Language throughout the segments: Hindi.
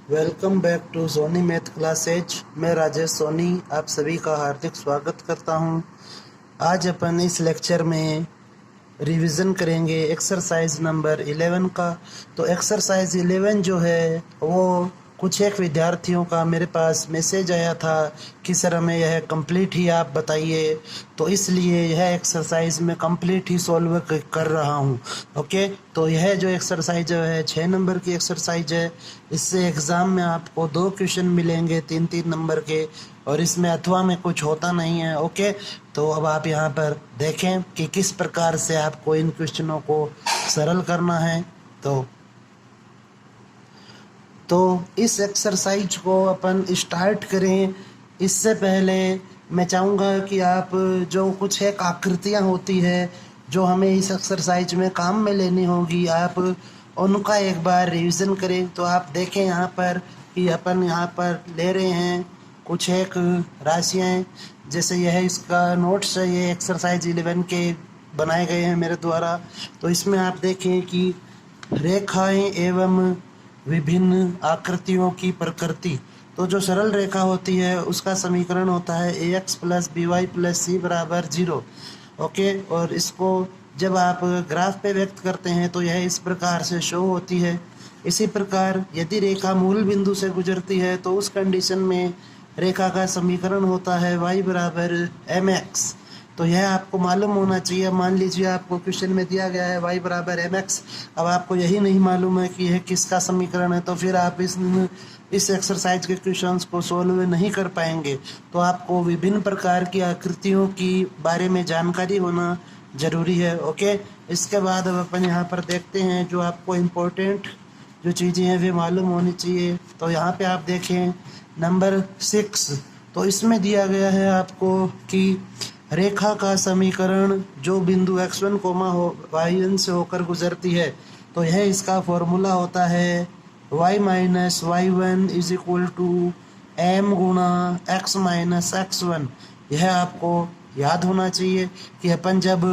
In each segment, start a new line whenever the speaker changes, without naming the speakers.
Welcome back to Soni math classes. मैं राजेश सोनी आप सभी का हार्दिक स्वागत करता हूं। आज अपन इस लेक्चर में रिवीजन करेंगे एक्सरसाइज नंबर 11 का। तो एक्सरसाइज 11 जो है वो कुछ एक विद्यार्थियों का मेरे पास मैसेज आया था कि सर हमें यह कंप्लीट ही आप बताइए, तो इसलिए यह एक्सरसाइज मैं कंप्लीट ही सॉल्व कर रहा हूँ। ओके, तो यह जो एक्सरसाइज है 6 नंबर की एक्सरसाइज है। इससे एग्ज़ाम में आपको 2 क्वेश्चन मिलेंगे 3-3 नंबर के, और इसमें अथवा में कुछ होता नहीं है। ओके, तो अब आप यहाँ पर देखें कि किस प्रकार से आपको इन क्वेश्चनों को सरल करना है। तो इस एक्सरसाइज को अपन स्टार्ट करें इससे पहले मैं चाहूँगा कि आप जो कुछ एक आकृतियाँ होती है जो हमें इस एक्सरसाइज में काम में लेनी होगी, आप उनका एक बार रिवीजन करें। तो आप देखें यहाँ पर कि अपन यहाँ पर ले रहे हैं कुछ एक राशियाँ, जैसे यह इसका नोट्स है, ये एक्सरसाइज 11 के बनाए गए हैं मेरे द्वारा। तो इसमें आप देखें कि रेखाएं एवं विभिन्न आकृतियों की प्रकृति। तो जो सरल रेखा होती है उसका समीकरण होता है ax plus b y plus c बराबर 0। ओके, और इसको जब आप ग्राफ पे व्यक्त करते हैं तो यह इस प्रकार से शो होती है। इसी प्रकार यदि रेखा मूल बिंदु से गुजरती है तो उस कंडीशन में रेखा का समीकरण होता है y बराबर mx। तो यह आपको मालूम होना चाहिए। मान लीजिए आपको क्वेश्चन में दिया गया है y बराबर mx, अब आपको यही नहीं मालूम है कि यह किसका समीकरण है, तो फिर आप इस एक्सरसाइज के क्वेश्चंस को सोल्व नहीं कर पाएंगे। तो आपको विभिन्न प्रकार की आकृतियों की बारे में जानकारी होना ज़रूरी है। ओके, इसके बाद अब अपन यहाँ पर देखते हैं जो आपको इम्पोर्टेंट जो चीज़ें हैं वे मालूम होनी चाहिए। तो यहाँ पे आप देखें नंबर 6, तो इसमें दिया गया है आपको कि रेखा का समीकरण जो बिंदु x1 y1 से होकर गुजरती है, तो यह इसका फॉर्मूला होता है y minus y1 is equal to m गुणा x माइनस x1। यह आपको याद होना चाहिए कि अपन जब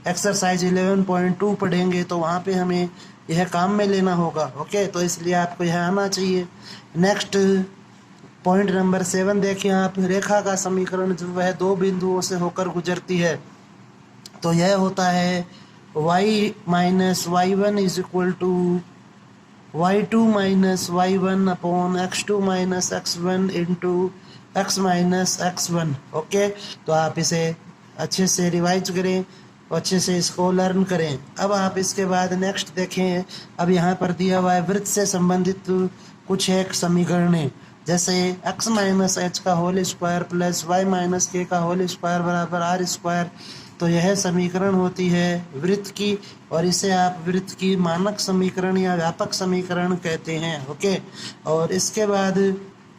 एक्सरसाइज 11.2 पढ़ेंगे तो वहाँ पे हमें यह काम में लेना होगा। ओके, तो इसलिए आपको यह आना चाहिए। नेक्स्ट पॉइंट नंबर 7 देखिए आप, रेखा का समीकरण जो वह 2 बिंदुओं से होकर गुजरती है, तो यह होता है y minus y1 is equal to y2 minus y1 upon x2 minus x1 into x minus x1। Okay, तो आप इसे अच्छे से रिवाइज करें, अच्छे से इसको लर्न करें। अब आप इसके बाद नेक्स्ट देखें, अब यहाँ पर दिया हुआ है वृत्त से संबंधित कुछ एक समीकरण, जैसे x माइनस एच का whole square plus y minus k का होल स्क्वायर बराबर आर स्क्वायर। तो यह समीकरण होती है वृत्त की, और इसे आप वृत्त की मानक समीकरण या व्यापक समीकरण कहते हैं। ओके, और इसके बाद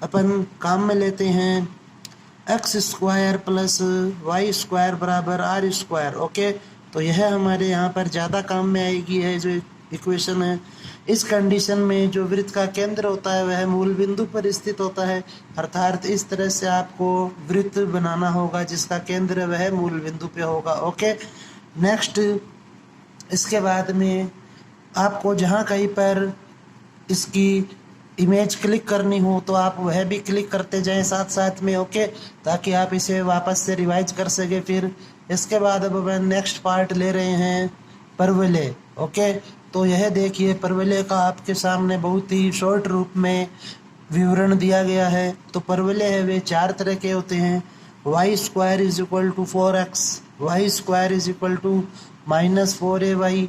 अपन काम में लेते हैं x square plus y square बराबर आर स्क्वायर। ओके, तो यह हमारे यहाँ पर ज़्यादा काम में आएगी है जो इक्वेशन है। इस कंडीशन में जो वृत्त का केंद्र होता है वह मूल बिंदु पर स्थित होता है, अर्थात इस तरह से आपको वृत्त बनाना होगा जिसका केंद्र वह मूल बिंदु पे होगा। ओके, नेक्स्ट इसके बाद में आपको जहाँ कहीं पर इसकी इमेज क्लिक करनी हो तो आप वह भी क्लिक करते जाएं साथ साथ में। ओके, ताकि आप इसे वापस से रिवाइज कर सके। फिर इसके बाद अब मैं नेक्स्ट पार्ट ले रहे हैं परवलय। ओके, तो यह देखिए परवलय का आपके सामने बहुत ही शॉर्ट रूप में विवरण दिया गया है। तो परवलय है वे 4 तरह के होते हैं। Y square is equal to 4x, y square is equal to minus 4ay,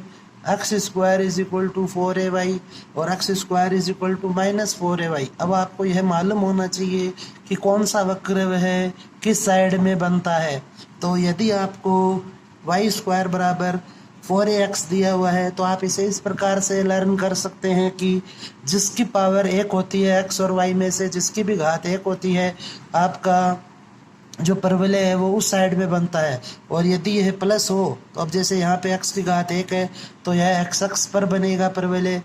x square is equal to 4ay और x square is equal to minus 4ay। अब आपको यह मालूम होना चाहिए कि कौन सा वक्र वह किस साइड में बनता है। तो यदि आपको वाई स्क्वायर बराबर 4ax दिया हुआ है तो आप इसे इस प्रकार से लर्न कर सकते हैं कि जिसकी पावर 1 होती है x और y में से जिसकी भी घात 1 होती है, आपका जो परवलय है वो उस साइड में बनता है। और यदि यह प्लस हो तो अब जैसे यहाँ पे x की घात 1 है तो यह x अक्ष पर बनेगा परवलय,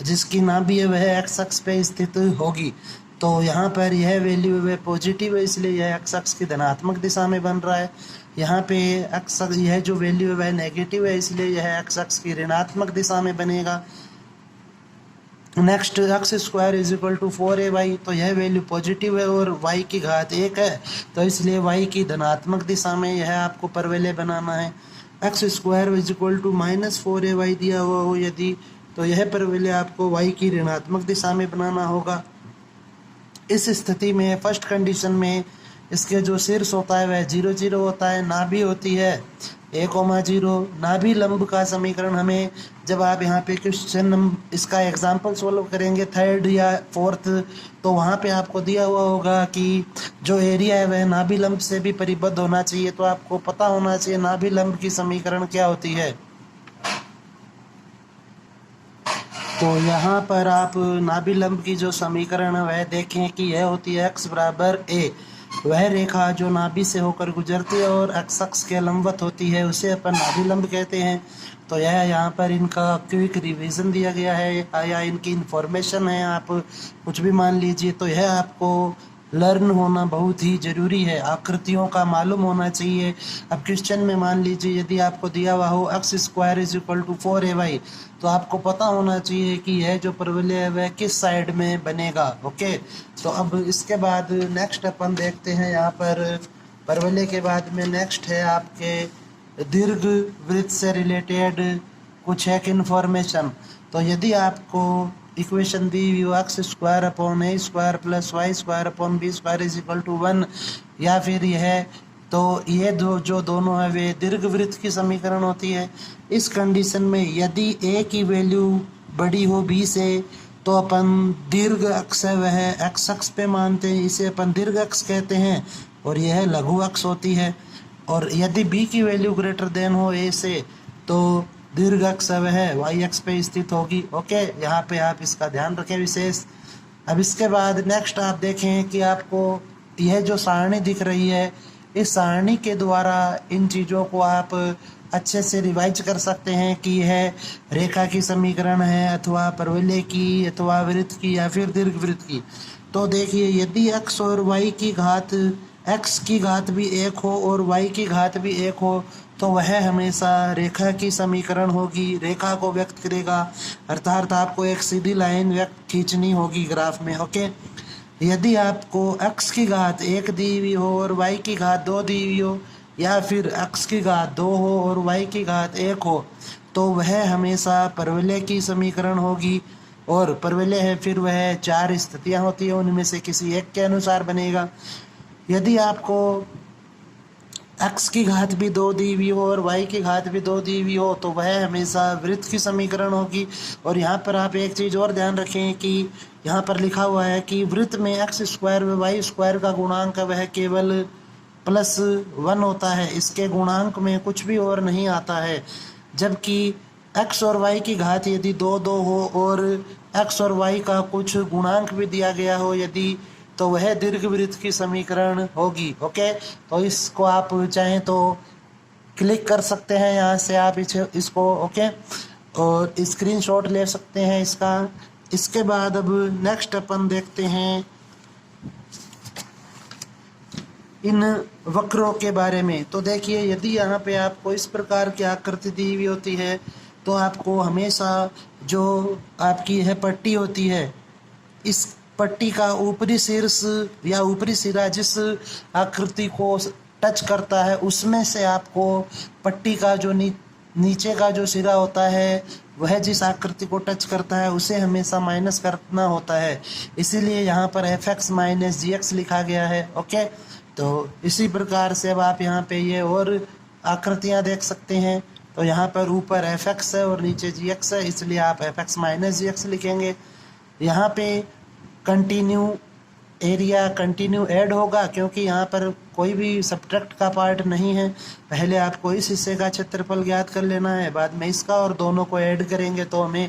जिसकी नाभि है वह x अक्ष पे स्थित होगी। तो यहाँ पर यह वैल्यू है पॉजिटिव है, इसलिए यह x अक्ष की धनात्मक दिशा में बन रहा है। यहाँ पे x यह जो वैल्यू है वह नेगेटिव है, इसलिए यह x अक्ष की ऋणात्मक दिशा में बनेगा। Next x square is equal to 4ay, तो यह वैल्यू पॉजिटिव है और y की घात 1 है, तो इसलिए y की धनात्मक दिशा में यह आपको परवलय बनाना है। X square is equal to -4ay दिया हुआ हो यदि, तो यह परवलय आपको y की ऋणात्मक दिशा में बनाना होगा। इस स्थिति में फर्स्ट कंडीशन में इसके जो शीर्ष होता है वह 0 0 होता है, नाभि होती है a,0। नाभि लंब का समीकरण हमें जब आप यहाँ पे क्वेश्चन इसका एग्जाम्पल सॉल्व करेंगे थर्ड या फोर्थ, तो वहाँ पे आपको दिया हुआ होगा कि जो एरिया है वह नाभि लंब से भी परिबद्ध होना चाहिए, तो आपको पता होना चाहिए नाभि लंब की समीकरण क्या होती है। तो यहाँ पर आप नाभि लंब की जो समीकरण है वह देखें कि यह होती है x बराबर a, वह रेखा जो नाभि से होकर गुजरती है और x अक्ष के लंबवत होती है उसे अपन नाभि लंब कहते हैं। तो यह यहाँ पर इनका क्विक रिवीजन दिया गया है या इनकी इंफॉर्मेशन है, आप कुछ भी मान लीजिए। तो यह आपको लर्न होना बहुत ही ज़रूरी है, आकृतियों का मालूम होना चाहिए। अब क्वेश्चन में मान लीजिए यदि आपको दिया हुआ हो x square is equal to 4ay, तो आपको पता होना चाहिए कि यह जो परवलय है वह किस साइड में बनेगा। ओके, तो अब इसके बाद नेक्स्ट अपन देखते हैं यहाँ पर परवलय के बाद में नेक्स्ट है आपके दीर्घ वृत्त से रिलेटेड कुछ एक इन्फॉर्मेशन। तो यदि आपको इक्वेशन दी हुई x square upon A square plus y square upon B square is equal to 1, या फिर यह, तो ये जो दोनों है वे दीर्घवृत्त की समीकरण होती है। इस कंडीशन में यदि ए की वैल्यू बड़ी हो बी से, तो अपन दीर्घ अक्ष है वह एक्स अक्ष पे मानते हैं, इसे अपन दीर्घ अक्ष कहते हैं, और यह लघु अक्ष होती है। और यदि बी की वैल्यू ग्रेटर देन हो ए से, तो दीर्घ अक्ष वह वाई अक्ष पे स्थित होगी। ओके, यहाँ पे आप इसका ध्यान रखें विशेष। अब इसके बाद नेक्स्ट आप देखें कि आपको यह जो सारणी दिख रही है, इस सारणी के द्वारा इन चीज़ों को आप अच्छे से रिवाइज कर सकते हैं कि यह रेखा की समीकरण है अथवा परवलय की अथवा वृत्त की या फिर दीर्घवृत्त की। तो देखिए यदि x और y की घात, x की घात भी 1 हो और y की घात भी 1 हो, तो वह हमेशा रेखा की समीकरण होगी, रेखा को व्यक्त करेगा, अर्थात आपको एक सीधी लाइन व्यक्त खींचनी होगी ग्राफ में। ओके, यदि आपको x की घात 1 दी हुई हो और y की घात 2 दी हुई हो, या फिर x की घात 2 हो और y की घात 1 हो, तो वह हमेशा परवलय की समीकरण होगी। और परवलय है फिर वह 4 स्थितियाँ होती हैं, उनमें से किसी एक के अनुसार बनेगा। यदि आपको x की घात भी 2 दी हुई हो और y की घात भी 2 दी हुई हो, तो वह हमेशा वृत्त की समीकरण होगी। और यहाँ पर आप एक चीज़ और ध्यान रखें कि यहाँ पर लिखा हुआ है कि वृत्त में एक्स स्क्वायर व वाई स्क्वायर का गुणांक वह केवल +1 होता है, इसके गुणांक में कुछ भी और नहीं आता है। जबकि x और y की घात यदि 2 2 हो और x और y का कुछ गुणांक भी दिया गया हो यदि, तो वह दीर्घवृत्त की समीकरण होगी। ओके, तो इसको आप चाहें तो क्लिक कर सकते हैं यहाँ से आप इसको ओके, और स्क्रीनशॉट ले सकते हैं इसका। इसके बाद अब नेक्स्ट अपन देखते हैं इन वक्रों के बारे में। तो देखिए यदि यहाँ पे आपको इस प्रकार की आकृति दी हुई होती है, तो आपको हमेशा जो आपकी यह पट्टी होती है, इस पट्टी का ऊपरी शीर्ष या ऊपरी सिरा जिस आकृति को टच करता है, उसमें से आपको पट्टी का जो नीचे का जो सिरा होता है वह जिस आकृति को टच करता है उसे हमेशा माइनस करना होता है, इसीलिए यहाँ पर fx माइनस gx लिखा गया है। ओके, तो इसी प्रकार से अब आप यहाँ पे ये और आकृतियाँ देख सकते हैं। तो यहाँ पर ऊपर fx है और नीचे gx है, इसलिए आप fx माइनस gx लिखेंगे। यहाँ पे कंटिन्यू एरिया कंटिन्यू ऐड होगा, क्योंकि यहाँ पर कोई भी सब्ट्रैक्ट का पार्ट नहीं है। पहले आपको इस हिस्से का क्षेत्रफल ज्ञात कर लेना है, बाद में इसका, और दोनों को ऐड करेंगे तो हमें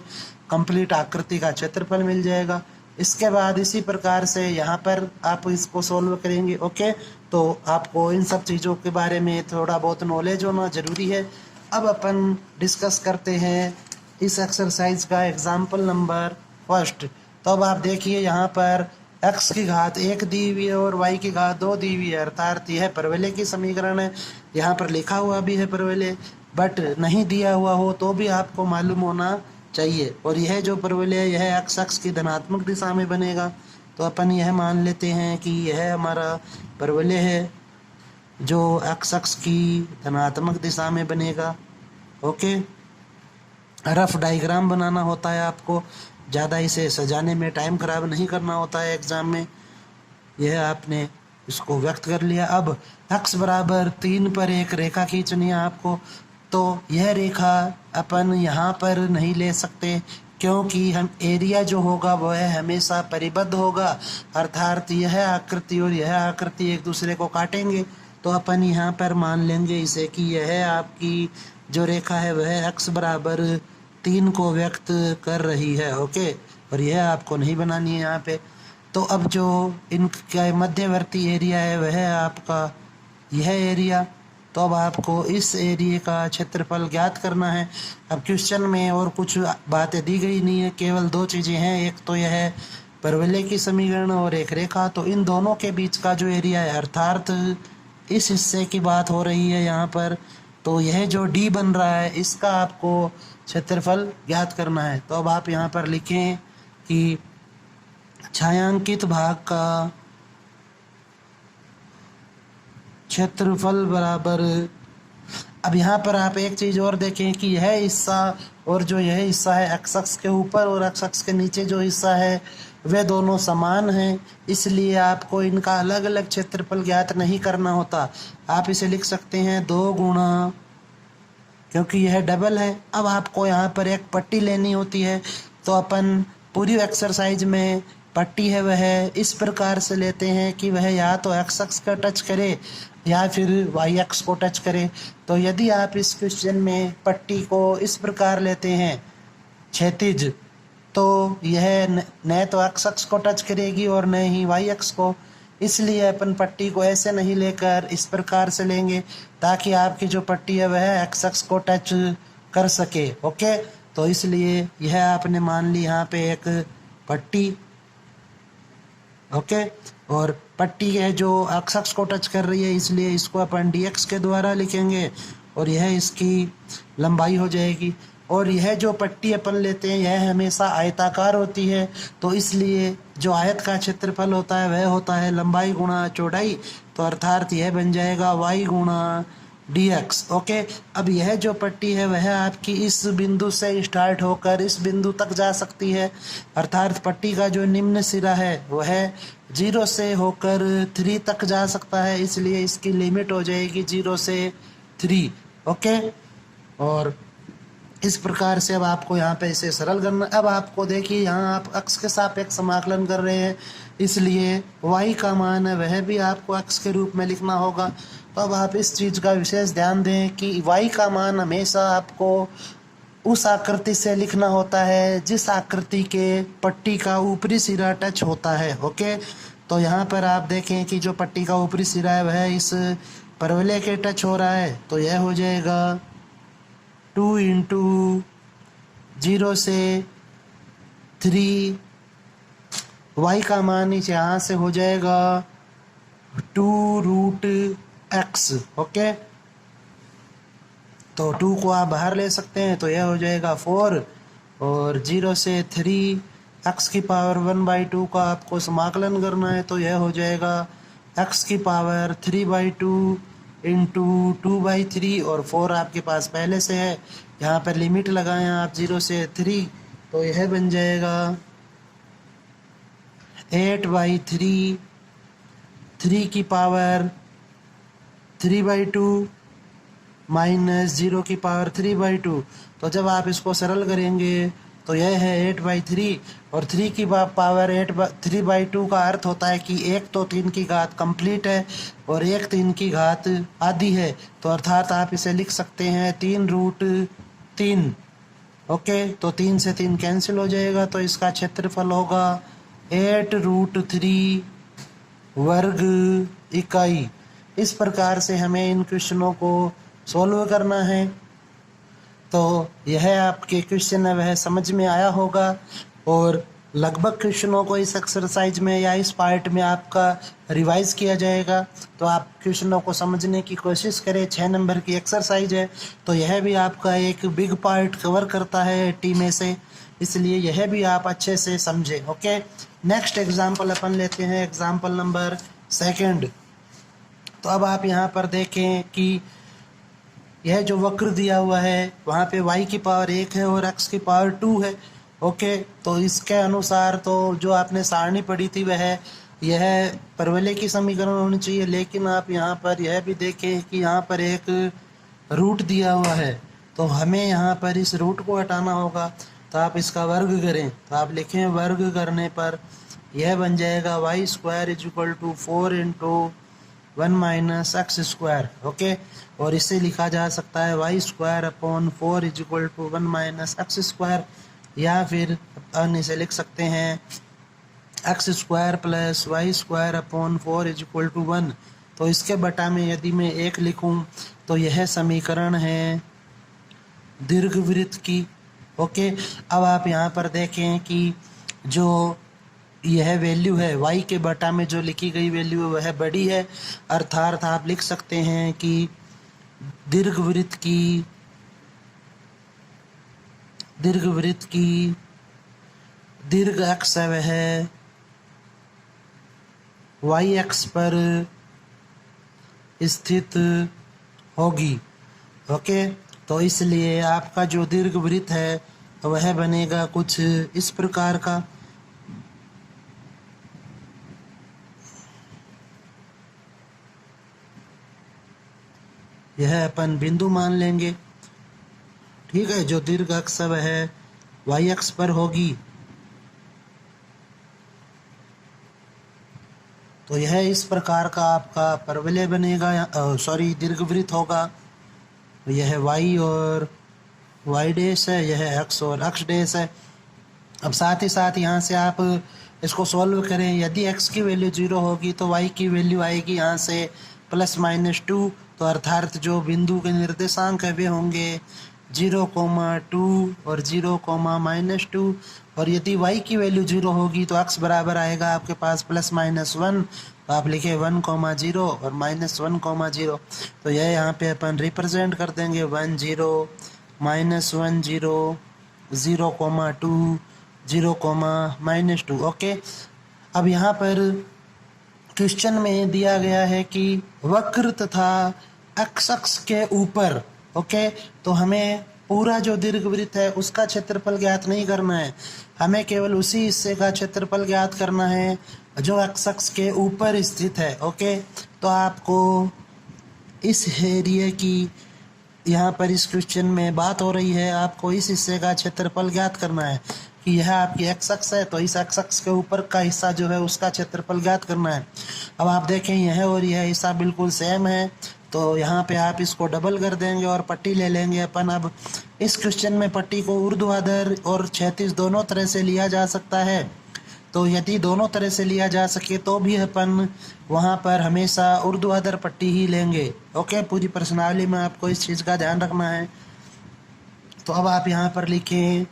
कंप्लीट आकृति का क्षेत्रफल मिल जाएगा। इसके बाद इसी प्रकार से यहाँ पर आप इसको सॉल्व करेंगे। ओके, तो आपको इन सब चीज़ों के बारे में थोड़ा बहुत नॉलेज होना ज़रूरी है। अब अपन डिस्कस करते हैं इस एक्सरसाइज का एग्जाम्पल नंबर फर्स्ट। तो अब आप देखिए यहाँ पर x की घात 1 दी हुई है और y की घात 2 दी हुई है, अर्थात यह परवलय की समीकरण है। यहाँ पर लिखा हुआ भी है परवलय, बट नहीं दिया हुआ हो तो भी आपको मालूम होना चाहिए। और यह जो परवलय है यह एक्स अक्ष की धनात्मक दिशा में बनेगा। तो अपन यह मान लेते हैं कि यह हमारा परवलय है जो एक्स अक्ष की धनात्मक दिशा में बनेगा। ओके, रफ डायग्राम बनाना होता है आपको, ज़्यादा इसे सजाने में टाइम खराब नहीं करना होता है एग्जाम में। यह आपने इसको व्यक्त कर लिया। अब x बराबर 3 पर एक रेखा खींचनी है आपको। तो यह रेखा अपन यहाँ पर नहीं ले सकते क्योंकि हम एरिया जो होगा वह हमेशा परिबद्ध होगा, अर्थात यह आकृति और यह आकृति एक दूसरे को काटेंगे। तो अपन यहाँ पर मान लेंगे इसे कि यह आपकी जो रेखा है वह x बराबर 3 को व्यक्त कर रही है। ओके, और यह आपको नहीं बनानी है यहाँ पे। तो अब जो इनका मध्यवर्ती एरिया है वह है आपका यह एरिया। तो अब आपको इस एरिया का क्षेत्रफल ज्ञात करना है। अब क्वेश्चन में और कुछ बातें दी गई नहीं है, केवल 2 चीज़ें हैं, एक तो यह परवलय की समीकरण और एक रेखा। तो इन दोनों के बीच का जो एरिया है, अर्थात इस हिस्से की बात हो रही है यहाँ पर, तो यह जो डी बन रहा है इसका आपको क्षेत्रफल ज्ञात करना है। तो अब आप यहाँ पर लिखें कि छायांकित भाग का क्षेत्रफल बराबर, अब यहाँ पर आप एक चीज़ और देखें कि यह हिस्सा और जो यह हिस्सा है एक्स अक्ष के ऊपर और एक्स अक्ष के नीचे जो हिस्सा है वे दोनों समान हैं, इसलिए आपको इनका अलग अलग क्षेत्रफल ज्ञात नहीं करना होता। आप इसे लिख सकते हैं 2 गुणा, क्योंकि यह डबल है। अब आपको यहाँ पर एक पट्टी लेनी होती है, तो अपन पूरी एक्सरसाइज में पट्टी है वह इस प्रकार से लेते हैं कि वह या तो एक्स अक्ष का टच करे या फिर वाई अक्ष को टच करे। तो यदि आप इस क्वेश्चन में पट्टी को इस प्रकार लेते हैं क्षैतिज, तो यह न तो एक्स अक्ष को टच करेगी और न ही वाई अक्ष को, इसलिए अपन पट्टी को ऐसे नहीं लेकर इस प्रकार से लेंगे ताकि आपकी जो पट्टी है वह एक्स अक्ष को टच कर सके। ओके, तो इसलिए यह आपने मान ली यहाँ पे एक पट्टी। ओके, और पट्टी है जो एक्स अक्ष को टच कर रही है, इसलिए इसको अपन dx के द्वारा लिखेंगे और यह इसकी लंबाई हो जाएगी। और यह जो पट्टी अपन लेते हैं यह हमेशा आयताकार होती है, तो इसलिए जो आयत का क्षेत्रफल होता है वह होता है लंबाई गुणा चौड़ाई। तो अर्थात यह बन जाएगा y गुणा dx। ओके, अब यह जो पट्टी है वह आपकी इस बिंदु से स्टार्ट होकर इस बिंदु तक जा सकती है, अर्थात पट्टी का जो निम्न सिरा है वह 0 से होकर 3 तक जा सकता है, इसलिए इसकी लिमिट हो जाएगी 0 से 3। ओके, और इस प्रकार से अब आपको यहाँ पे इसे सरल करना। अब आपको देखिए यहाँ आप अक्ष के सापेक्ष समाकलन कर रहे हैं, इसलिए y का मान है वह भी आपको अक्ष के रूप में लिखना होगा। तो अब आप इस चीज़ का विशेष ध्यान दें कि y का मान हमेशा आपको उस आकृति से लिखना होता है जिस आकृति के पट्टी का ऊपरी सिरा टच होता है। ओके, तो यहाँ पर आप देखें कि जो पट्टी का ऊपरी सिरा है वह इस परवलय के टच हो रहा है, तो यह हो जाएगा 2 × 0 से 3, y का मान यहाँ से हो जाएगा 2√x। ओके, तो 2 को आप बाहर ले सकते हैं, तो यह हो जाएगा 4, और 0 से 3 x की पावर 1/2 का आपको समाकलन करना है, तो यह हो जाएगा x की पावर 3/2 × 2/3, और 4 आपके पास पहले से है। यहाँ पर लिमिट लगाएं आप 0 से 3, तो यह बन जाएगा 8/3, 3 की पावर 3/2 माइनस 0 की पावर 3/2। तो जब आप इसको सरल करेंगे तो यह है 8/3, और 3 की पावर 3/2 का अर्थ होता है कि 1 तो 3 की घात कंप्लीट है और 1 3 की घात आधी है, तो अर्थात आप इसे लिख सकते हैं 3√3। ओके, तो 3 से 3 कैंसिल हो जाएगा, तो इसका क्षेत्रफल होगा 8√3 वर्ग इकाई। इस प्रकार से हमें इन क्वेश्चनों को सॉल्व करना है। तो यह आपके क्वेश्चन है वह समझ में आया होगा, और लगभग क्वेश्चनों को इस एक्सरसाइज में या इस पार्ट में आपका रिवाइज किया जाएगा। तो आप क्वेश्चनों को समझने की कोशिश करें। 6 नंबर की एक्सरसाइज है, तो यह भी आपका एक बिग पार्ट कवर करता है 80 में से, इसलिए यह भी आप अच्छे से समझें। ओके, नेक्स्ट एग्जाम्पल अपन लेते हैं, एग्जाम्पल नंबर 2। तो अब आप यहाँ पर देखें कि यह जो वक्र दिया हुआ है वहाँ पे y की पावर 1 है और x की पावर 2 है। ओके, तो इसके अनुसार तो जो आपने सारणी पढ़ी थी वह यह परवलय की समीकरण होनी चाहिए, लेकिन आप यहाँ पर यह भी देखें कि यहाँ पर एक रूट दिया हुआ है, तो हमें यहाँ पर इस रूट को हटाना होगा। तो आप इसका वर्ग करें, तो आप लिखें वर्ग करने पर यह बन जाएगा y² = 4 × 1 - x²। ओके, और इसे लिखा जा सकता है y² / 4 = 1 - x², या फिर अपन इसे लिख सकते हैं x² + y² / 4 = 1। तो इसके बटा में यदि मैं 1 लिखूं तो यह समीकरण है दीर्घवृत्त की। ओके, अब आप यहाँ पर देखें कि जो यह वैल्यू है y के बटा में जो लिखी गई वैल्यू है वह बड़ी है, अर्थात आप लिख सकते हैं कि दीर्घवृत्त की दीर्घ अक्ष है वह y अक्ष पर स्थित होगी। ओके, तो इसलिए आपका जो दीर्घवृत्त है वह बनेगा कुछ इस प्रकार का। यह अपन बिंदु मान लेंगे, ठीक है। जो दीर्घ अक्ष है y अक्ष पर होगी, तो यह इस प्रकार का आपका परवलय बनेगा, दीर्घवृत्त होगा। यह y और y डैश है, यह x और x डैश है। अब साथ ही साथ यहाँ से आप इसको सॉल्व करें। यदि x की वैल्यू 0 होगी तो y की वैल्यू आएगी यहाँ से +-2, तो अर्थात जो बिंदु के निर्देशांक है वे होंगे 0,2 और 0,-2। और यदि y की वैल्यू 0 होगी तो x बराबर आएगा आपके पास +-1, तो आप लिखे 1,0 और -1,0। तो यह यहाँ पे अपन रिप्रेजेंट कर देंगे 1 0 -1 0 0,2 0,-2। ओके, अब यहाँ पर क्वेश्चन में दिया गया है कि वक्र तथा x अक्ष के ऊपर, ओके, तो हमें पूरा जो दीर्घवृत्त है उसका क्षेत्रफल ज्ञात नहीं करना है, हमें केवल उसी हिस्से का क्षेत्रफल ज्ञात करना है जो x अक्ष के ऊपर स्थित है। ओके, तो आपको इस एरिया की यहाँ पर इस क्वेश्चन में बात हो रही है, आपको इस हिस्से का क्षेत्रफल ज्ञात करना है कि यह आपकी x अक्ष है, तो इस x अक्ष के ऊपर का हिस्सा जो है उसका क्षेत्रफल ज्ञात करना है। अब आप देखें यह और यह हिस्सा बिल्कुल सेम है, तो यहाँ पे आप इसको डबल कर देंगे और पट्टी ले लेंगे अपन। अब इस क्वेश्चन में पट्टी को ऊर्ध्वाधर और क्षैतिज दोनों तरह से लिया जा सकता है, तो यदि दोनों तरह से लिया जा सके तो भी अपन वहाँ पर हमेशा ऊर्ध्वाधर पट्टी ही लेंगे। ओके, पूरी प्रश्नावली में आपको इस चीज़ का ध्यान रखना है। तो अब आप यहाँ पर लिखें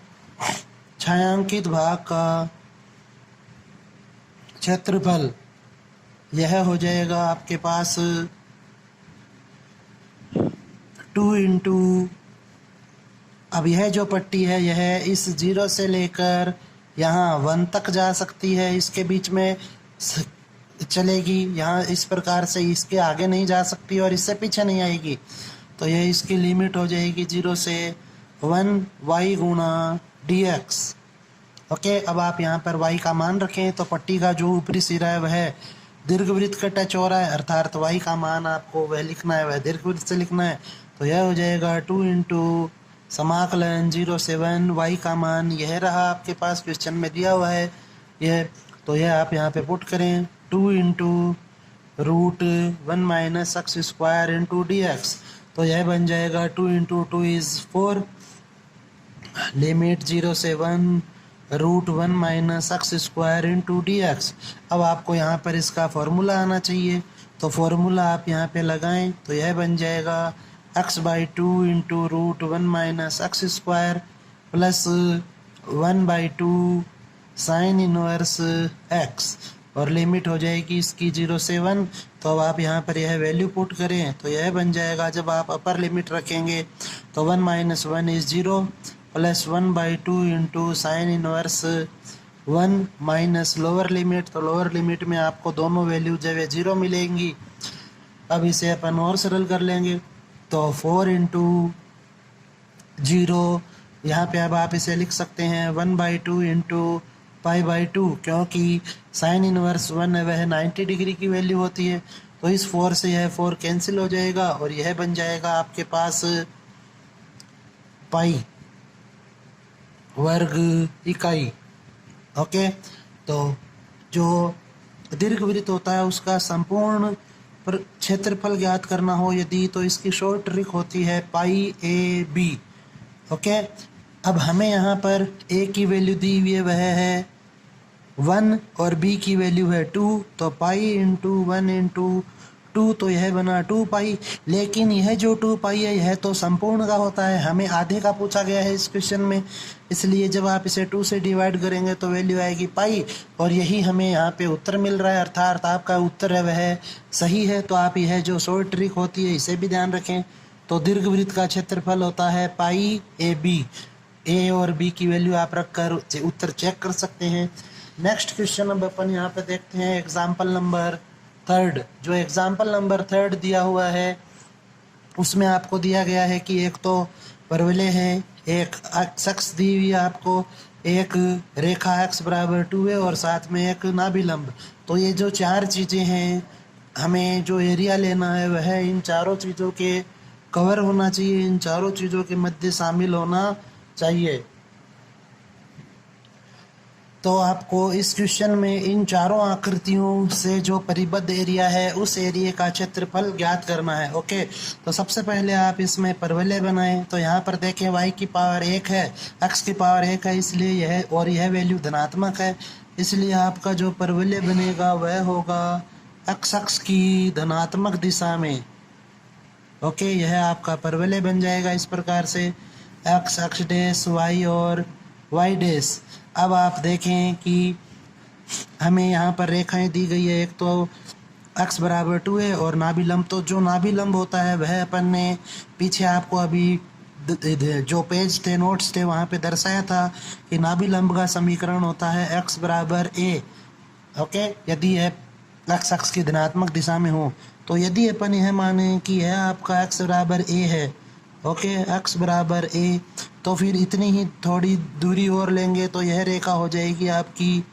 छायांकित भाग का क्षेत्रफल, यह हो जाएगा आपके पास 2 × अब यह जो पट्टी है यह इस 0 से लेकर यहाँ 1 तक जा सकती है, इसके बीच में चलेगी, यहाँ इस प्रकार से इसके आगे नहीं जा सकती और इससे पीछे नहीं आएगी, तो यह इसकी लिमिट हो जाएगी 0 से 1 y × dx। ओके, अब आप यहाँ पर y का मान रखें, तो पट्टी का जो ऊपरी सिरा है वह दीर्घवृत्त का टच हो रहा है, अर्थात y का मान आपको वह लिखना है, वह दीर्घवृत्त से लिखना है। तो यह हो जाएगा 2 × समाकलन 0 से 1 y का मान यह रहा आपके पास क्वेश्चन में दिया हुआ है यह, तो यह आप यहाँ पे पुट करें 2 × √1 - x² × dx। तो यह बन जाएगा 2 × 2 = 4, लिमिट 0 से 1 √1 - x² × dx। अब आपको यहाँ पर इसका फॉर्मूला आना चाहिए, तो फॉर्मूला आप यहाँ पे लगाएं, तो यह बन जाएगा x/2 × √1 - x² + 1/2 sign inverse x, और लिमिट हो जाएगी इसकी 0 से 1। तो अब आप यहाँ पर यह वैल्यू पुट करें तो यह बन जाएगा, जब आप अपर लिमिट रखेंगे तो 1 - 1 is 0 plus 1/2 into sine inverse 1 minus lower limit, तो लोअर लिमिट में आपको दोनों वैल्यू जो है 0 मिलेंगी। अब इसे अपन और सरल कर लेंगे, तो 4 इंटू 0, यहाँ पे अब आप इसे लिख सकते हैं 1/2 इंटू π/2, क्योंकि साइन इनवर्स 1 है वह 90 डिग्री की वैल्यू होती है। तो इस 4 से यह 4 कैंसिल हो जाएगा और यह बन जाएगा आपके पास पाई वर्ग इकाई। ओके, तो जो दीर्घवृत्त होता है उसका संपूर्ण क्षेत्रफल ज्ञात करना हो यदि, तो इसकी शॉर्ट ट्रिक होती है π/a/b। ओके, अब हमें यहाँ पर a की वैल्यू दी हुई है वह है 1 और b की वैल्यू है 2, तो पाई इंटू 1 इंटू 2, तो यह बना 2 पाई। लेकिन यह जो 2 पाई है यह तो संपूर्ण का होता है, हमें आधे का पूछा गया है इस क्वेश्चन में, इसलिए जब आप इसे 2 से डिवाइड करेंगे तो वैल्यू आएगी पाई, और यही हमें यहाँ पे उत्तर मिल रहा है, अर्थात आपका उत्तर है वह सही है। तो आप यह जो शॉर्ट ट्रिक होती है इसे भी ध्यान रखें। तो दीर्घवृत्त का क्षेत्रफल होता है π/a/b, ए और बी की वैल्यू आप रखकर उत्तर चेक कर सकते हैं। नेक्स्ट क्वेश्चन अब अपन यहाँ पे देखते हैं एग्जाम्पल नंबर 3। जो एग्जाम्पल नंबर 3 दिया हुआ है उसमें आपको दिया गया है कि एक तो परवलय है, एक एक्स दी हुई है आपको, एक रेखा x बराबर 2 है और साथ में एक नाभिलंब। तो ये जो 4 चीज़ें हैं, हमें जो एरिया लेना है वह इन चारों चीज़ों के कवर होना चाहिए, इन चारों चीज़ों के मध्य शामिल होना चाहिए। तो आपको इस क्वेश्चन में इन चारों आकृतियों से जो परिबद्ध एरिया है उस एरिया का क्षेत्रफल ज्ञात करना है। ओके, तो सबसे पहले आप इसमें परवलय बनाएं। तो यहाँ पर देखें y की पावर 1 है, x की पावर 1 है, इसलिए यह वैल्यू धनात्मक है, इसलिए आपका जो परवलय बनेगा वह होगा x अक्ष की धनात्मक दिशा में। ओके, यह आपका परवलय बन जाएगा इस प्रकार से x अक्ष डैश y और y डैश। अब आप देखें कि हमें यहाँ पर रेखाएं दी गई है, एक तो x बराबर 2 है और नाभिलंब, तो जो नाभिलंब होता है वह अपन ने पीछे आपको अभी जो पेज थे, नोट्स थे, वहाँ पे दर्शाया था कि नाभिलंब का समीकरण होता है x बराबर a। ओके, यदि यह x अक्ष की धनात्मक दिशा में हो, तो यदि अपन यह माने कि यह आपका x बराबर a है, ओके, x बराबर a, तो फिर इतनी ही थोड़ी दूरी और लेंगे तो यह रेखा हो जाएगी आपकी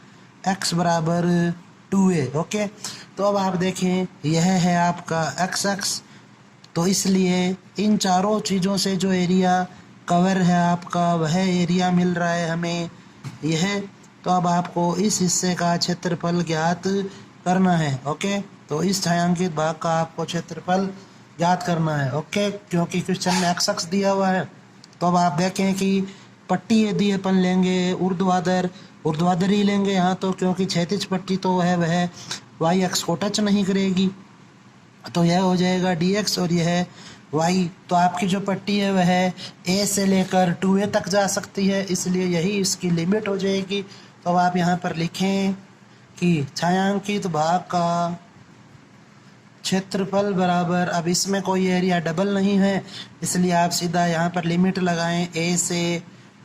x बराबर 2a। ओके, तो अब आप देखें यह है आपका x अक्ष, तो इसलिए इन चारों चीज़ों से जो एरिया कवर है आपका वह एरिया मिल रहा है हमें यह। तो अब आपको इस हिस्से का क्षेत्रफल ज्ञात करना है। ओके, तो इस छायांकित भाग का आपको क्षेत्रफल ज्ञात करना है। ओके, क्योंकि क्वेश्चन में x अक्ष दिया हुआ है। तो अब आप देखें कि पट्टी यदि अपन लेंगे ऊर्ध्वाधर ही लेंगे यहाँ, तो क्योंकि क्षैतिज पट्टी तो है वह y अक्ष को टच नहीं करेगी, तो यह हो जाएगा dx और यह y। तो आपकी जो पट्टी है वह a से लेकर 2a तक जा सकती है, इसलिए यही इसकी लिमिट हो जाएगी। तो अब आप यहाँ पर लिखें कि छायांकित भाग का क्षेत्रफल बराबर, अब इसमें कोई एरिया डबल नहीं है इसलिए आप सीधा यहाँ पर लिमिट लगाएं a से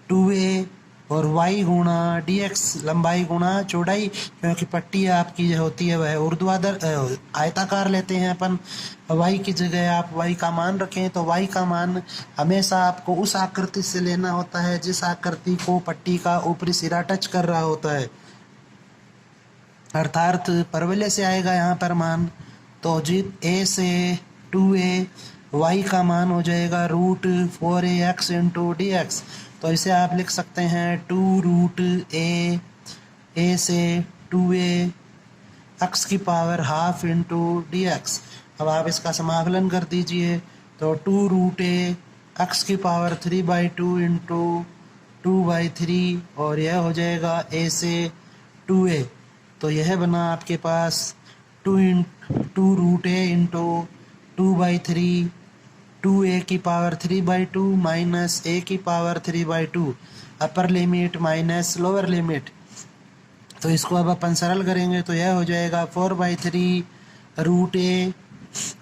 2a और y गुणा dx, लंबाई गुणा चौड़ाई, क्योंकि पट्टी आपकी जो होती है वह ऊर्ध्वाधर आयताकार लेते हैं अपन, y की जगह आप y का मान रखें। तो y का मान हमेशा आपको उस आकृति से लेना होता है जिस आकृति को पट्टी का ऊपरी सिरा टच कर रहा होता है, अर्थात परवलय से आएगा यहाँ पर मान। तो जी a से 2a, y का मान हो जाएगा √4ax इंटू dx। तो इसे आप लिख सकते हैं 2√a, a से 2a x की पावर हाफ इंटू dx। अब आप इसका समाकलन कर दीजिए, तो 2√a x की पावर 3/2 इंटू 2/3 और यह हो जाएगा a से 2a। तो यह बना आपके पास 2√a इंटू 2/3, 2a की पावर 3/2 माइनस a की पावर 3/2, अपर लिमिट माइनस लोअर लिमिट। तो इसको अब अपन सरल करेंगे तो यह हो जाएगा 4/3 √a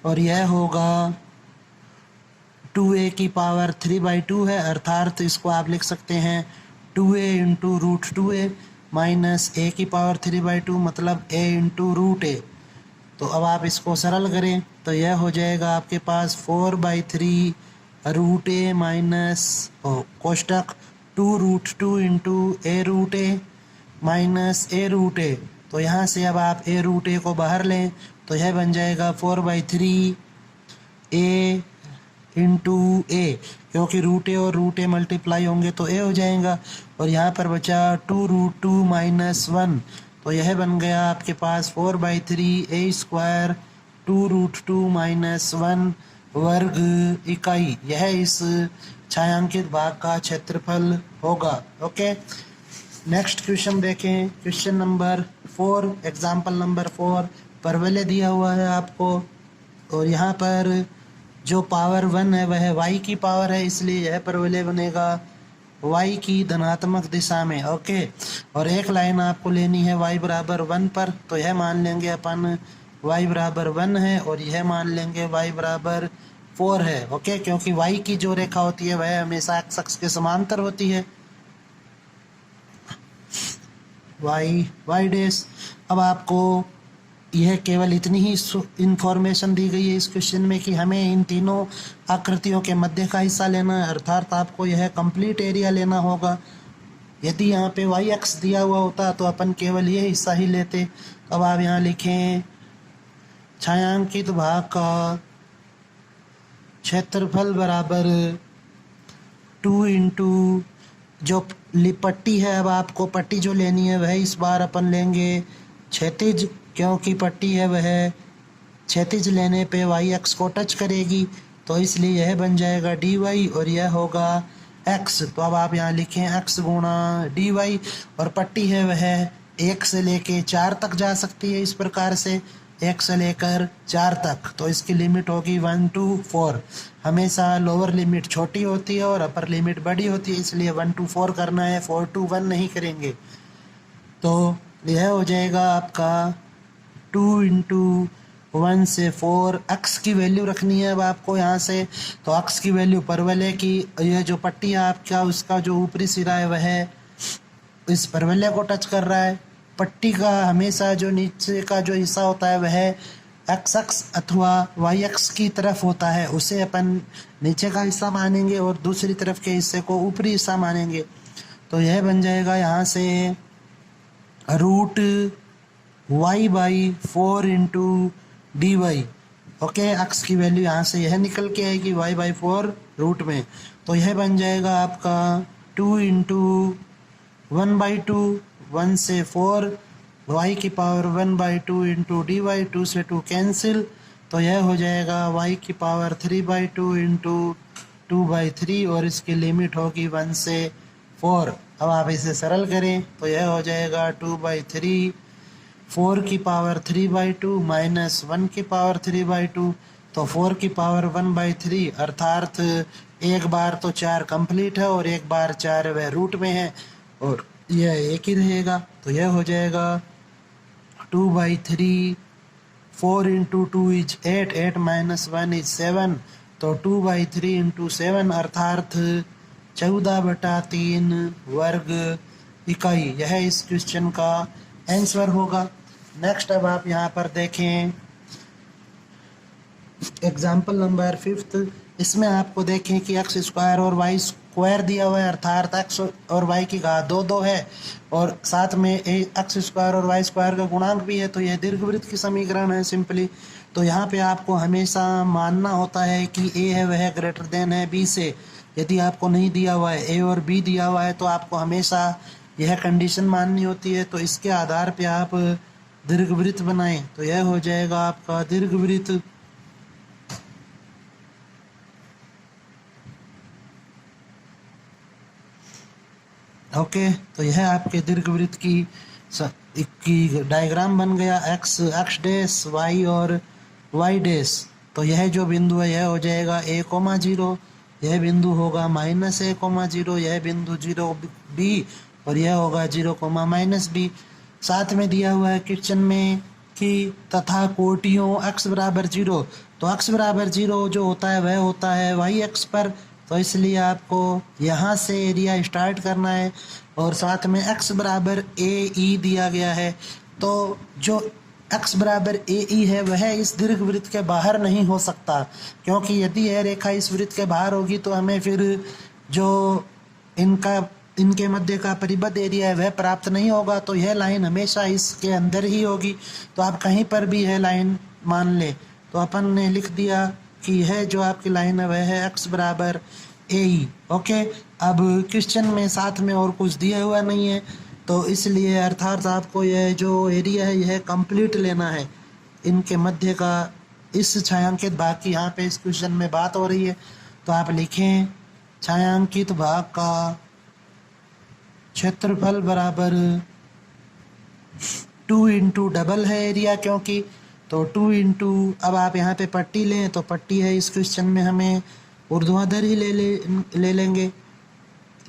और यह होगा 2a की पावर 3/2 है, अर्थात इसको आप लिख सकते हैं 2a into √2a minus a की पावर 3/2 मतलब a इंटू √a। तो अब आप इसको सरल करें तो यह हो जाएगा आपके पास 4/3 √a माइनस कोष्टक 2√2 इंटू a√a माइनस a√a। तो यहाँ से अब आप a√a को बाहर लें तो यह बन जाएगा 4/3a इंटू a, क्योंकि √a और √a मल्टीप्लाई होंगे तो a हो जाएगा और यहाँ पर बचा 2√2 माइनस 1। तो यह बन गया आपके पास 4/3a² 2√2 माइनस 1 वर्ग इकाई। यह इस छायांकित भाग का क्षेत्रफल होगा। ओके, नेक्स्ट क्वेश्चन देखें। Question number 4, example number 4। परवलय दिया हुआ है आपको और यहाँ पर जो पावर 1 है वह y की पावर है, इसलिए यह परवलय बनेगा y की धनात्मक दिशा में। ओके, और एक लाइन आपको लेनी है y बराबर 1 पर, तो यह मान लेंगे अपन y बराबर 1 है और यह मान लेंगे y बराबर 4 है। ओके, क्योंकि y की जो रेखा होती है वह हमेशा x अक्ष के समांतर होती है। y dash. अब आपको यह केवल इतनी ही इंफॉर्मेशन दी गई है इस क्वेश्चन में कि हमें इन तीनों आकृतियों के मध्य का हिस्सा लेना है, अर्थात आपको यह कंप्लीट एरिया लेना होगा। यदि यहाँ पे y अक्ष दिया हुआ होता तो अपन केवल ये हिस्सा ही लेते। अब आप यहाँ लिखें छायांकित भाग का क्षेत्रफल बराबर 2 इंटू जो पट्टी है। अब आपको पट्टी जो लेनी है वह इस बार अपन लेंगे क्षैतिज, क्योंकि पट्टी है वह क्षैतिज लेने पे y अक्ष को टच करेगी, तो इसलिए यह बन जाएगा dy और यह होगा x। तो अब आप यहाँ लिखें x गुणा dy और पट्टी है वह 1 से लेके 4 तक जा सकती है, इस प्रकार से 1 से लेकर 4 तक। तो इसकी लिमिट होगी 1 to 4। हमेशा लोअर लिमिट छोटी होती है और अपर लिमिट बड़ी होती है, इसलिए 1 to 4 करना है, 4 to 1 नहीं करेंगे। तो यह हो जाएगा आपका 2 इंटू 1 से 4। अक्स की वैल्यू रखनी है अब आपको यहाँ से, तो अक्स की वैल्यू परवलय की, यह जो पट्टी है आपका उसका जो ऊपरी सिरा है वह इस परवलय को टच कर रहा है। पट्टी का हमेशा जो नीचे का जो हिस्सा होता है वह एक्स अक्स अथवा वाई अक्स की तरफ होता है, उसे अपन नीचे का हिस्सा मानेंगे और दूसरी तरफ के हिस्से को ऊपरी हिस्सा मानेंगे। तो यह बन जाएगा यहाँ से √y/4 इंटू dy। ओके, अक्स की वैल्यू यहाँ से यह निकल के आएगी y/4 रूट में, तो यह बन जाएगा आपका 2 इंटू 1/2, 1 से 4, y की पावर 1/2 इंटू dy, 2 से 2 कैंसिल, तो यह हो जाएगा y की पावर 3/2 इंटू 2/3 और इसकी लिमिट होगी 1 से 4। अब आप इसे सरल करें तो यह हो जाएगा 2/3, 4 की पावर 3/2 माइनस 1 की पावर 3/2, तो 4 की पावर 1/3, अर्थात एक बार तो 4 कंप्लीट है और एक बार 4 वह रूट में है और यह एक ही रहेगा। तो यह हो जाएगा 2/3, 4 इंटू 2 इज 8, 8 माइनस 1 इज 7, तो 2/3 इंटू 7 अर्थात 14/3 वर्ग इकाई। यह इस क्वेश्चन का आंसर होगा। नेक्स्ट अब आप यहाँ पर देखें एग्जाम्पल नंबर 5। इसमें आपको देखें कि x स्क्वायर और y स्क्वायर दिया हुआ है, अर्थात x और y की घात 2 है और साथ में x स्क्वायर और y स्क्वायर का गुणांक भी है, तो यह दीर्घवृत्त की समीकरण है सिंपली। तो यहाँ पे आपको हमेशा मानना होता है कि a है वह ग्रेटर देन है b से। यदि आपको नहीं दिया हुआ है a और b दिया हुआ है तो आपको हमेशा यह कंडीशन माननी होती है, तो इसके आधार पे आप दीर्घवृत्त बनाएं। तो यह हो जाएगा आपका दीर्घवृत्त। ओके, तो यह आपके दीर्घवृत्त की डायग्राम बन गया, x डैश y और y डैश। तो यह जो बिंदु है यह हो जाएगा a,0, यह बिंदु होगा -a,0, यह बिंदु 0 b और यह होगा 0, -b। साथ में दिया हुआ है क्वेश्चन में कि तथा कोटियों x बराबर 0, तो x बराबर 0 जो होता है वह होता है वाई एक्स पर, तो इसलिए आपको यहाँ से एरिया स्टार्ट करना है और साथ में x बराबर ए ई दिया गया है। तो जो x बराबर ए ई है वह इस दीर्घवृत्त के बाहर नहीं हो सकता, क्योंकि यदि यह रेखा इस वृत्त के बाहर होगी तो हमें फिर जो इनके मध्य का परिबद्ध एरिया है वह प्राप्त नहीं होगा, तो यह लाइन हमेशा इसके अंदर ही होगी। तो आप कहीं पर भी यह लाइन मान ले, तो अपन ने लिख दिया कि यह जो आपकी लाइन है वह है x बराबर ए ई। ओके, अब क्वेश्चन में साथ में और कुछ दिया हुआ नहीं है, तो इसलिए अर्थात आपको यह जो एरिया है यह कंप्लीट लेना है इनके मध्य का, इस छायांकित भाग की यहाँ पे इस क्वेश्चन में बात हो रही है। तो आप लिखें छायांकित भाग का क्षेत्रफल बराबर 2 इंटू डबल है एरिया, क्योंकि तो 2 इंटू, अब आप यहाँ पे पट्टी लें तो पट्टी है इस क्वेश्चन में हमें ऊर्ध्वाधर ही ले लेंगे।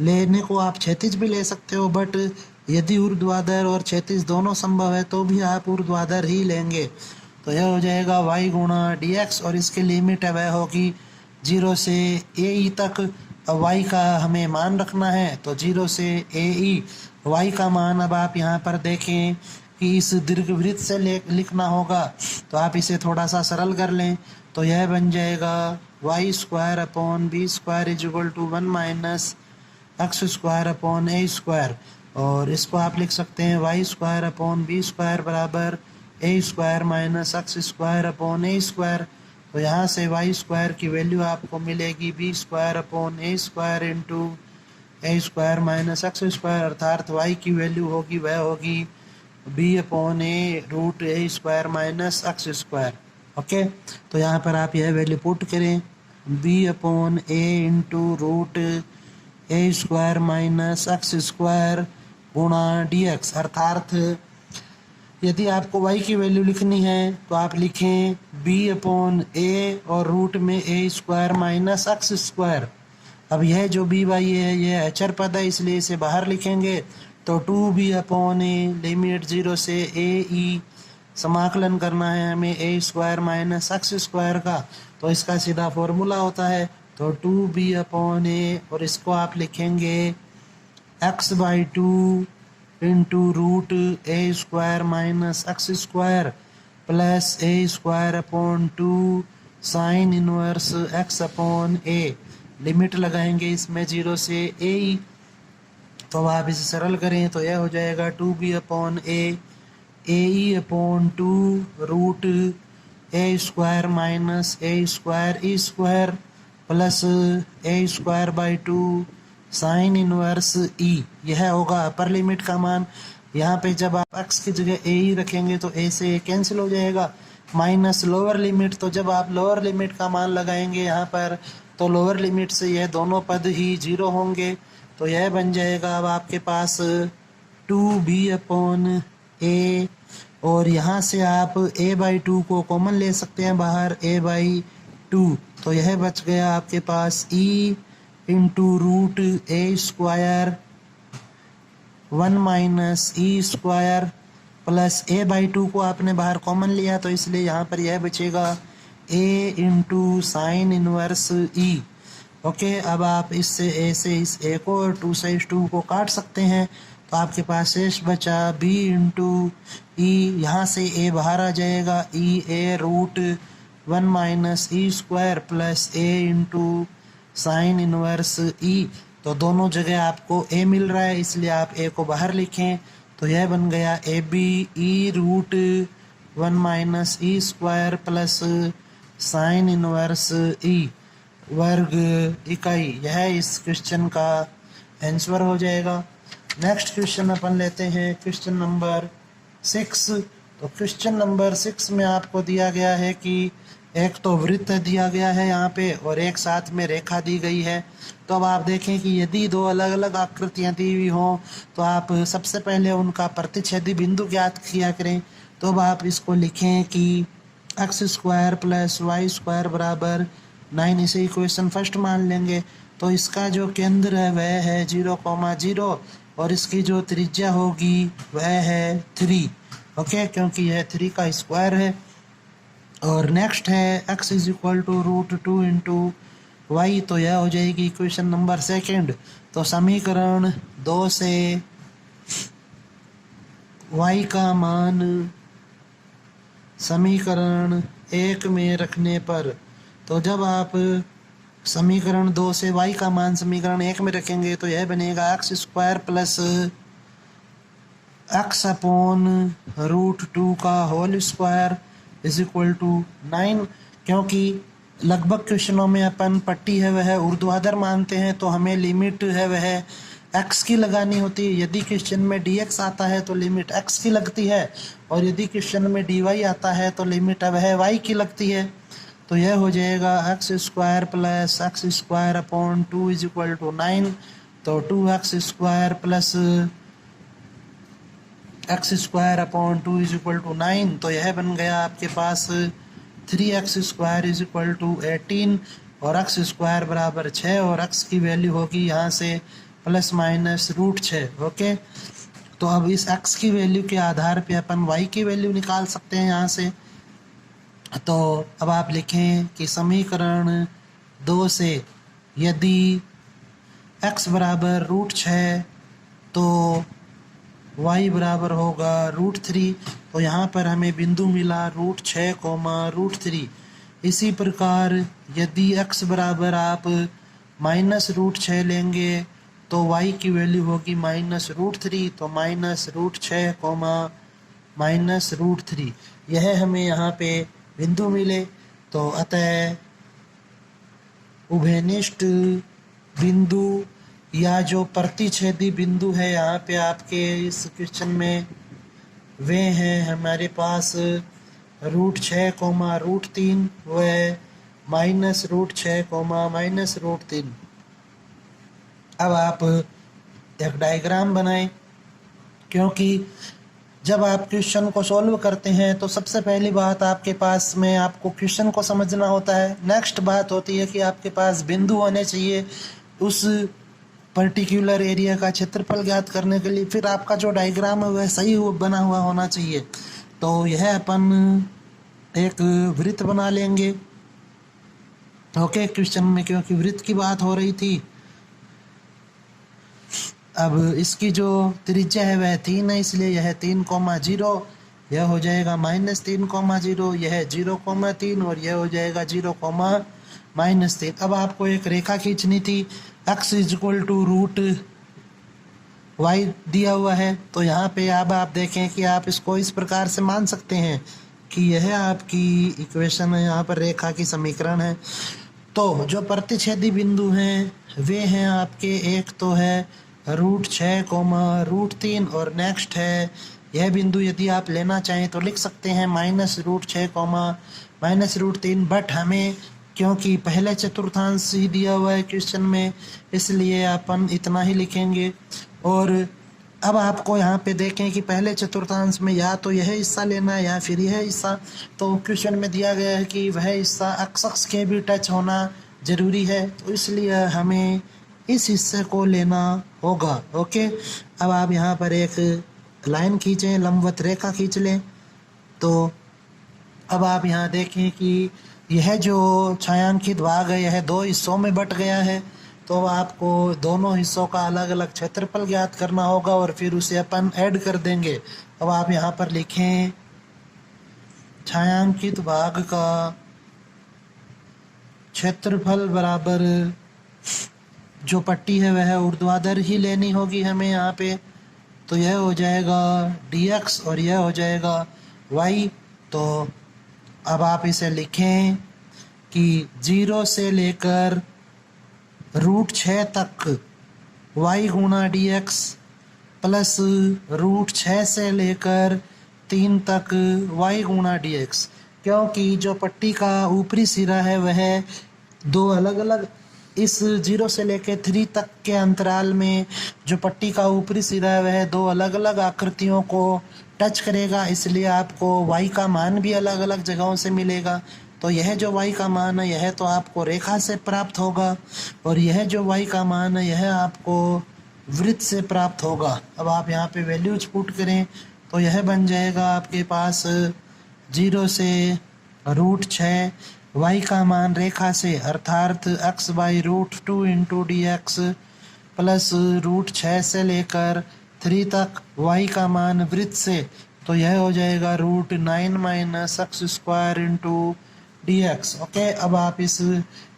लेने को आप क्षैतिज भी ले सकते हो, बट यदि ऊर्ध्वाधर और क्षैतिज दोनों संभव है तो भी आप ऊर्ध्वाधर ही लेंगे। तो यह हो जाएगा y गुणा डी एक्स, और इसकी लिमिट है वह होगी 0 से ए ई तक। अब y का हमें मान रखना है, तो 0 से ए ई y का मान अब आप यहाँ पर देखें कि इस दीर्घवृत्त से लिखना होगा, तो आप इसे थोड़ा सा सरल कर लें। तो यह बन जाएगा Y square upon B square is equal to 1 minus x square upon A square, और इसको आप लिख सकते हैं Y square upon B square बराबर A square minus x square upon A square. तो यहाँ से वाई स्क्वायर की वैल्यू आपको मिलेगी B square upon A square into A square minus x square, अर्थात वाई की वैल्यू होगी वह होगी B upon A root A square minus x square. Okay, तो यहाँ पर आप यह वैल्यू पुट करें B upon A into root A square minus x square गुणा डी एक्स, अर्थात यदि आपको y की वैल्यू लिखनी है तो आप लिखें b अपॉन ए और रूट में ए स्क्वायर माइनस एक्स स्क्वायर। अब यह जो बी वाई है यह अचर पद है, इसलिए इसे बाहर लिखेंगे। तो 2b अपॉन ए लिमिट 0 से ए ई समाकलन करना है हमें ए स्क्वायर माइनस एक्स स्क्वायर का, तो इसका सीधा फॉर्मूला होता है तो 2b अपॉन ए, और इसको आप लिखेंगे x by 2 into root A square minus x square plus a square upon 2 sine inverse x upon a. Limit लगाएंगे इसमें 0 से ए ई, तो आप इसे सरल करें तो यह हो जाएगा 2b upon a e upon 2 root A square minus a square e square plus a square by 2 sine inverse e. यह होगा अपर लिमिट का मान। यहाँ पे जब आप x की जगह ए ही रखेंगे तो ए से कैंसिल हो जाएगा, माइनस लोअर लिमिट, तो जब आप लोअर लिमिट का मान लगाएंगे यहाँ पर तो लोअर लिमिट से यह दोनों पद ही 0 होंगे, तो यह बन जाएगा अब आपके पास 2b अपॉन ए, और यहाँ से आप a बाई 2 को कॉमन ले सकते हैं बाहर, a बाई 2, तो यह बच गया आपके पास e into root A square 1 minus e square plus a by 2 को आपने बाहर कॉमन लिया तो इसलिए यहाँ पर यह बचेगा a into sine inverse E. Okay, अब आप इससे a से इस a को और 2 से इस 2 को काट सकते हैं, तो आपके पास शेष बचा b इंटू ई, यहाँ से a बाहर आ जाएगा e a root 1 minus e square plus a into sine inverse e. तो दोनों जगह आपको a मिल रहा है इसलिए आप a को बाहर लिखें, तो यह बन गया a b e root 1 minus e square plus sine inverse e वर्ग इकाई। यह इस क्वेश्चन का आंसर हो जाएगा। नेक्स्ट क्वेश्चन अपन लेते हैं क्वेश्चन नंबर 6। तो क्वेश्चन नंबर 6 में आपको दिया गया है कि एक तो वृत्त दिया गया है यहाँ पे और एक साथ में रेखा दी गई है। तो अब आप देखें कि यदि दो अलग अलग आकृतियाँ दी हुई हों तो आप सबसे पहले उनका प्रतिच्छेदी बिंदु ज्ञात किया करें। तो अब आप इसको लिखें कि x square plus y square बराबर 9, इसे इक्वेशन फर्स्ट मान लेंगे। तो इसका जो केंद्र है वह है 0,0, और इसकी जो त्रिज्या होगी वह है 3, ओके, क्योंकि यह 3 का स्क्वायर है। और नेक्स्ट है x is equal to √2 into y, तो यह हो जाएगी इक्वेशन नंबर 2। तो समीकरण 2 से y का मान समीकरण 1 में रखने पर, तो जब आप समीकरण 2 से y का मान समीकरण 1 में रखेंगे तो यह बनेगा x² प्लस x अपॉन √2 का whole square is equal to 9। क्योंकि लगभग क्वेश्चनों में अपन पट्टी है वह ऊर्ध्वाधर मानते हैं, तो हमें लिमिट है वह x की लगानी होती है। यदि क्वेश्चन में dx आता है तो लिमिट x की लगती है, और यदि क्वेश्चन में dy आता है तो लिमिट वह y की लगती है। तो यह हो जाएगा x² plus x² upon 2 is equal to 9। तो 2x² plus x² upon 2 is equal to 9। तो यह बन गया आपके पास 3x² इज इक्वल टू 18 और x² बराबर 6, और x की वैल्यू होगी यहाँ से प्लस माइनस √6, ओके। तो अब इस x की वैल्यू के आधार पे अपन y की वैल्यू निकाल सकते हैं यहाँ से। तो अब आप लिखें कि समीकरण 2 से यदि x बराबर √6 तो y बराबर होगा √3। तो यहाँ पर हमें बिंदु मिला √6, √3। इसी प्रकार यदि x बराबर आप माइनस √6 लेंगे तो y की वैल्यू होगी माइनस √3। तो माइनस √6, माइनस √3, यह हमें यहाँ पे बिंदु मिले। तो अतः उभयनिष्ठ बिंदु या जो प्रतिच्छेदी बिंदु है यहाँ पे आपके इस क्वेश्चन में वे हैं हमारे पास √6, √3 व माइनस √6, माइनस √3। अब आप एक डायग्राम बनाएं, क्योंकि जब आप क्वेश्चन को सॉल्व करते हैं तो सबसे पहली बात आपके पास में आपको क्वेश्चन को समझना होता है। नेक्स्ट बात होती है कि आपके पास बिंदु होने चाहिए उस पर्टिकुलर एरिया का क्षेत्रफल ज्ञात करने के लिए। फिर आपका जो डायग्राम है वह सही बना हुआ होना चाहिए। तो यह अपन एक वृत्त बना लेंगे, ओके, क्वेश्चन में क्योंकि वृत्त की बात हो रही थी। अब इसकी जो त्रिज्या है वह 3 है, इसलिए यह 3,0, यह हो जाएगा -3,0, यह 0,3 और यह हो जाएगा 0,-3। अब आपको एक रेखा खींचनी थी। x is equal to √y दिया हुआ है। तो यहाँ पे अब आप देखें कि आप इसको इस प्रकार से मान सकते हैं कि यह आपकी इक्वेशन है, यहाँ पर रेखा की समीकरण है। तो जो प्रतिच्छेदी बिंदु हैं वे हैं आपके, एक तो है √6, √3 और नेक्स्ट है यह बिंदु यदि आप लेना चाहें तो लिख सकते हैं -√6, -√3। बट हमें क्योंकि पहले चतुर्थांश ही दिया हुआ है क्वेश्चन में, इसलिए अपन इतना ही लिखेंगे। और अब आपको यहाँ पे देखें कि पहले चतुर्थांश में या तो यह हिस्सा लेना है या फिर यह हिस्सा। तो क्वेश्चन में दिया गया है कि वह हिस्सा अक्ष के भी टच होना ज़रूरी है, तो इसलिए हमें इस हिस्से को लेना होगा, ओके। अब आप यहाँ पर एक लाइन खींचें, लंबवत रेखा खींच लें। तो अब आप यहाँ देखें कि यह जो छायांकित भाग है यह 2 हिस्सों में बट गया है। तो आपको दोनों हिस्सों का अलग अलग क्षेत्रफल ज्ञात करना होगा और फिर उसे अपन ऐड कर देंगे। अब आप यहाँ पर लिखें छायांकित भाग का क्षेत्रफल बराबर, जो पट्टी है वह ऊर्ध्वाधर ही लेनी होगी हमें यहाँ पे। तो यह हो जाएगा dx और यह हो जाएगा y। तो अब आप इसे लिखें कि 0 से लेकर √6 तक y गुणा dx प्लस √6 से लेकर 3 तक y गुणा dx। क्योंकि जो पट्टी का ऊपरी सिरा है वह 2 अलग अलग, इस 0 से लेकर 3 तक के अंतराल में जो पट्टी का ऊपरी सिरा है वह 2 अलग अलग आकृतियों को टच करेगा, इसलिए आपको y का मान भी अलग अलग जगहों से मिलेगा। तो यह जो y का मान है यह तो आपको रेखा से प्राप्त होगा, और यह जो y का मान है यह आपको वृत्त से प्राप्त होगा। अब आप यहाँ पे वैल्यूज पुट करें तो यह बन जाएगा आपके पास 0 से √6 y का मान रेखा से अर्थात x/√2 into d x plus √6 से लेकर 3 तक y का मान वृत्त से, तो यह हो जाएगा √9 - x² into d x. Okay, अब आप इस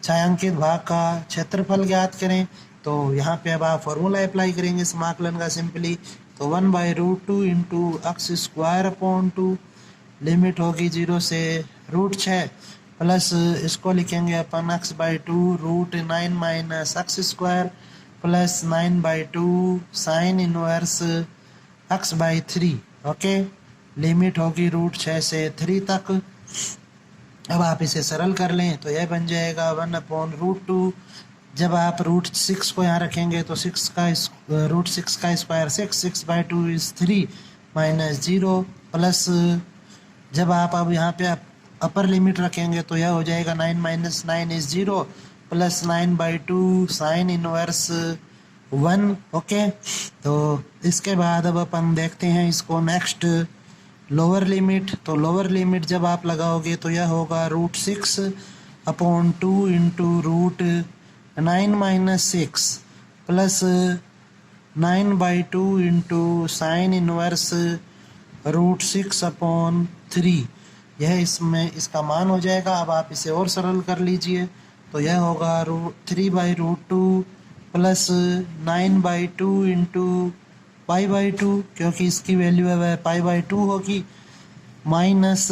छायांकित भाग का क्षेत्रफल ज्ञात करें तो यहाँ पे अब आप फॉर्मूला अप्लाई करेंगे समाकलन का सिंपली, तो 1/√2 इंटू x²/2 लिमिट होगी 0 से √6 प्लस इसको लिखेंगे अपन x/2 √9 - x² plus 9/2 sine inverse x/3। Okay, limit होगी √6 से 3 तक। अब आप इसे सरल कर लें तो यह बन जाएगा 1/√2। जब आप √6 को यहाँ रखेंगे तो √6 का स्क्वायर 6/2 इज 3 माइनस 0 प्लस जब आप अब यहाँ पे अपर लिमिट रखेंगे तो यह हो जाएगा 9 - 9 is 0 plus 9/2 sine inverse 1। Okay, तो इसके बाद अब अपन देखते हैं इसको नेक्स्ट लोअर लिमिट। तो लोअर लिमिट जब आप लगाओगे तो यह होगा √6/2 into √9 - 6 plus 9/2 into sine inverse √6/3। यह इसमें इसका मान हो जाएगा। अब आप इसे और सरल कर लीजिए तो यह होगा 3/√2 प्लस 9/2 इंटू π/2, क्योंकि इसकी वैल्यू है वह π/2 होगी, माइनस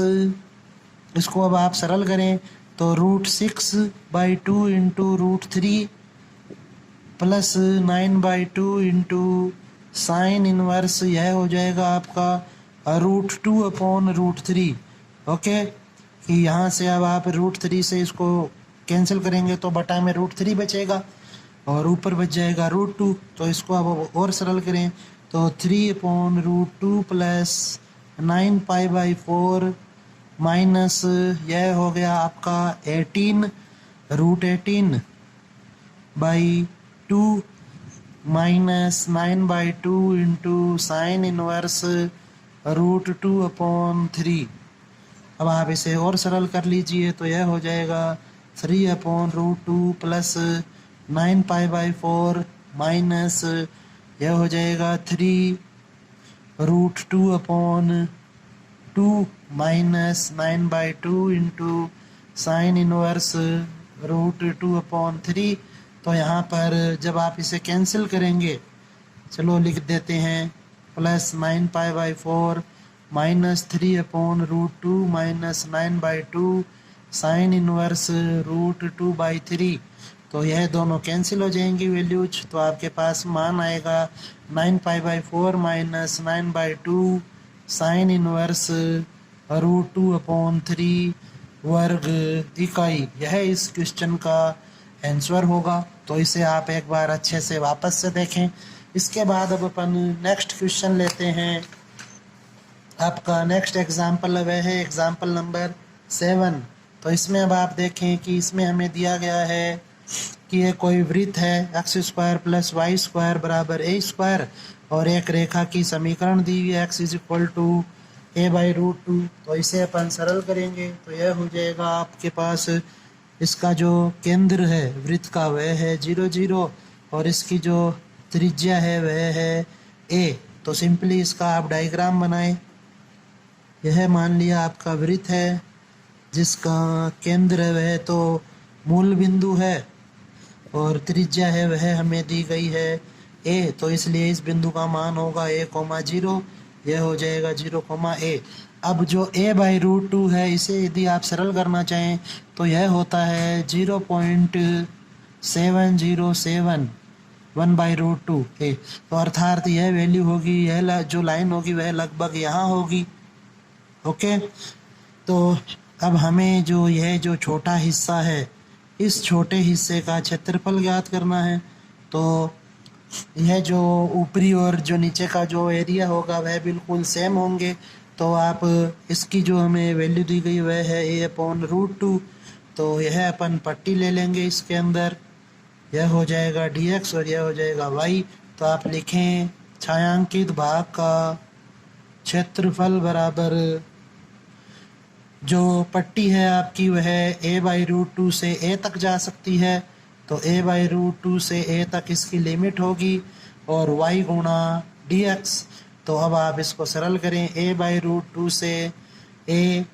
इसको अब आप सरल करें तो √6/2 into √3 plus 9/2 into sine inverse, यह हो जाएगा आपका √2/√3। ओके, कि यहाँ से अब आप √3 से इसको कैंसिल करेंगे तो बटा में √3 बचेगा और ऊपर बच जाएगा √2। तो इसको अब और सरल करें तो 3/√2 प्लस 9π/4 माइनस यह हो गया आपका 18 √18/2 माइनस 9/2 इंटू साइन इनवर्स √2/3। अब आप इसे और सरल कर लीजिए तो यह हो जाएगा 3/√2 प्लस 9π/4 माइनस यह हो जाएगा 3√2/2 माइनस 9/2 इंटू साइन इनवर्स √2/3। तो यहाँ पर जब आप इसे कैंसिल करेंगे, चलो लिख देते हैं, plus 9π/4 minus 3/√2 minus 9/2 sine inverse √2/3। तो यह दोनों कैंसिल हो जाएंगी वैल्यूज, तो आपके पास मान आएगा 9π/4 माइनस 9/2 साइन इनवर्स √2/3 वर्ग इकाई। यह इस क्वेश्चन का आंसर होगा। तो इसे आप एक बार अच्छे से वापस से देखें। इसके बाद अब अपन नेक्स्ट क्वेश्चन लेते हैं। आपका नेक्स्ट एग्जाम्पल वह है एग्जाम्पल नंबर 7। तो इसमें अब आप देखें कि इसमें हमें दिया गया है कि ये कोई वृत्त है x² प्लस y² बराबर a² और एक रेखा की समीकरण दी हुई है x = a/√2। तो इसे अपन सरल करेंगे तो यह हो जाएगा आपके पास इसका जो केंद्र है वृत्त का वह है 0 0 और इसकी जो त्रिज्या है वह है a। तो सिंपली इसका आप डायग्राम बनाएं। यह मान लिया आपका वृत्त है जिसका केंद्र है वह तो मूल बिंदु है और त्रिज्या है वह हमें दी गई है a। तो इसलिए इस बिंदु का मान होगा a,0। यह हो जाएगा 0, a। अब जो a/√2 है इसे यदि आप सरल करना चाहें तो यह होता है 0.707 1/√2 a। तो अर्थात यह वैल्यू होगी, यह जो लाइन होगी वह लगभग यहाँ होगी। ओके, तो अब हमें जो यह जो छोटा हिस्सा है इस छोटे हिस्से का क्षेत्रफल ज्ञात करना है। तो यह जो ऊपरी और जो नीचे का जो एरिया होगा वह बिल्कुल सेम होंगे। तो आप इसकी जो हमें वैल्यू दी गई वह है a/√2। तो यह अपन पट्टी ले लेंगे, इसके अंदर यह हो जाएगा dx और यह हो जाएगा y। तो आप लिखें छायांकित भाग का क्षेत्रफल बराबर जो पट्टी है आपकी वह a/√2 से a तक जा सकती है, तो a/√2 से a तक इसकी लिमिट होगी और y गुणा dx। तो अब आप इसको सरल करें, a/√2 से a,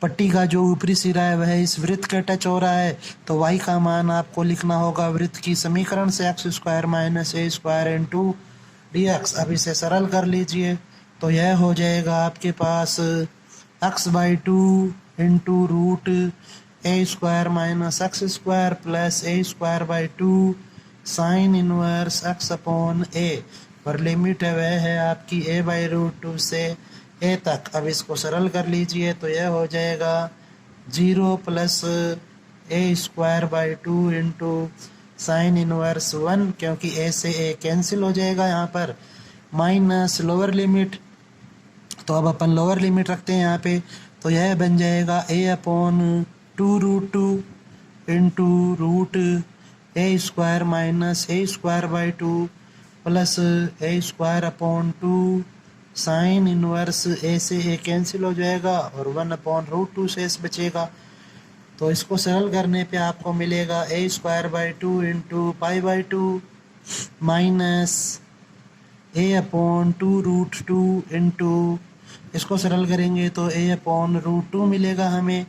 पट्टी का जो ऊपरी सिरा है वह इस वृत्त के टच हो रहा है, तो y का मान आपको लिखना होगा वृत्त की समीकरण से x² - a² * dx। अब इसे सरल कर लीजिए, तो यह हो जाएगा आपके पास x/2 * √a² - x² + a² sin inverse x/a, और लिमिट है वह है आपकी a/√2 से a तक। अब इसको सरल कर लीजिए, तो यह हो जाएगा 0 + a²/2 sin इनवर्स 1, क्योंकि a से a कैंसिल हो जाएगा यहाँ पर, माइनस लोअर लिमिट। तो अब अपन लोअर लिमिट रखते हैं यहाँ पे, तो यह बन जाएगा a/2√2 * a² - a²/2 plus a²/2 sine inverse a से a कैंसिल हो जाएगा और 1/√2 शेष बचेगा। तो इसको सरल करने पे आपको मिलेगा a²/2 * π/2 माइनस a/2√2 इसको सरल करेंगे तो a/√2 मिलेगा हमें,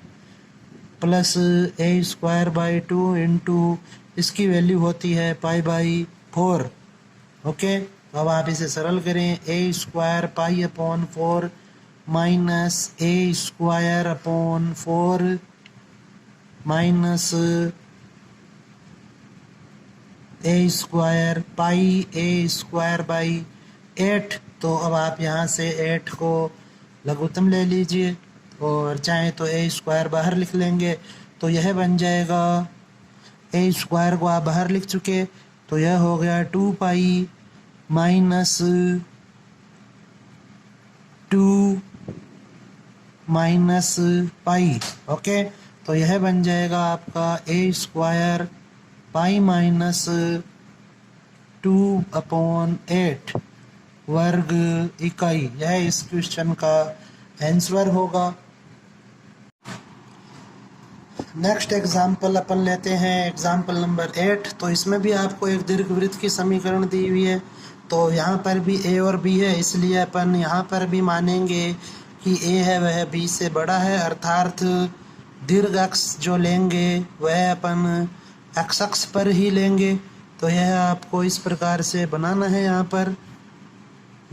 प्लस a²/2 इसकी वैल्यू होती है π/4। ओके, तो अब आप इसे सरल करें, a² π/4 minus a²/4 minus a² πa²/8। तो अब आप यहाँ से 8 को लघुत्तम ले लीजिए और चाहे तो a² बाहर लिख लेंगे, तो यह बन जाएगा, a² को आप बाहर लिख चुके, तो यह हो गया 2π माइनस 2 माइनस पाई। ओके, तो यह बन जाएगा आपका a² π - 2/8 वर्ग इकाई। यह इस क्वेश्चन का आंसर होगा। नेक्स्ट एग्जाम्पल अपन लेते हैं, एग्जाम्पल नंबर 8। तो इसमें भी आपको एक दीर्घवृत्त की समीकरण दी हुई है, तो यहाँ पर भी a और b है, इसलिए अपन यहाँ पर भी मानेंगे कि a है वह b से बड़ा है, अर्थात दीर्घ अक्ष जो लेंगे वह अपन x अक्ष पर ही लेंगे। तो यह आपको इस प्रकार से बनाना है, यहाँ पर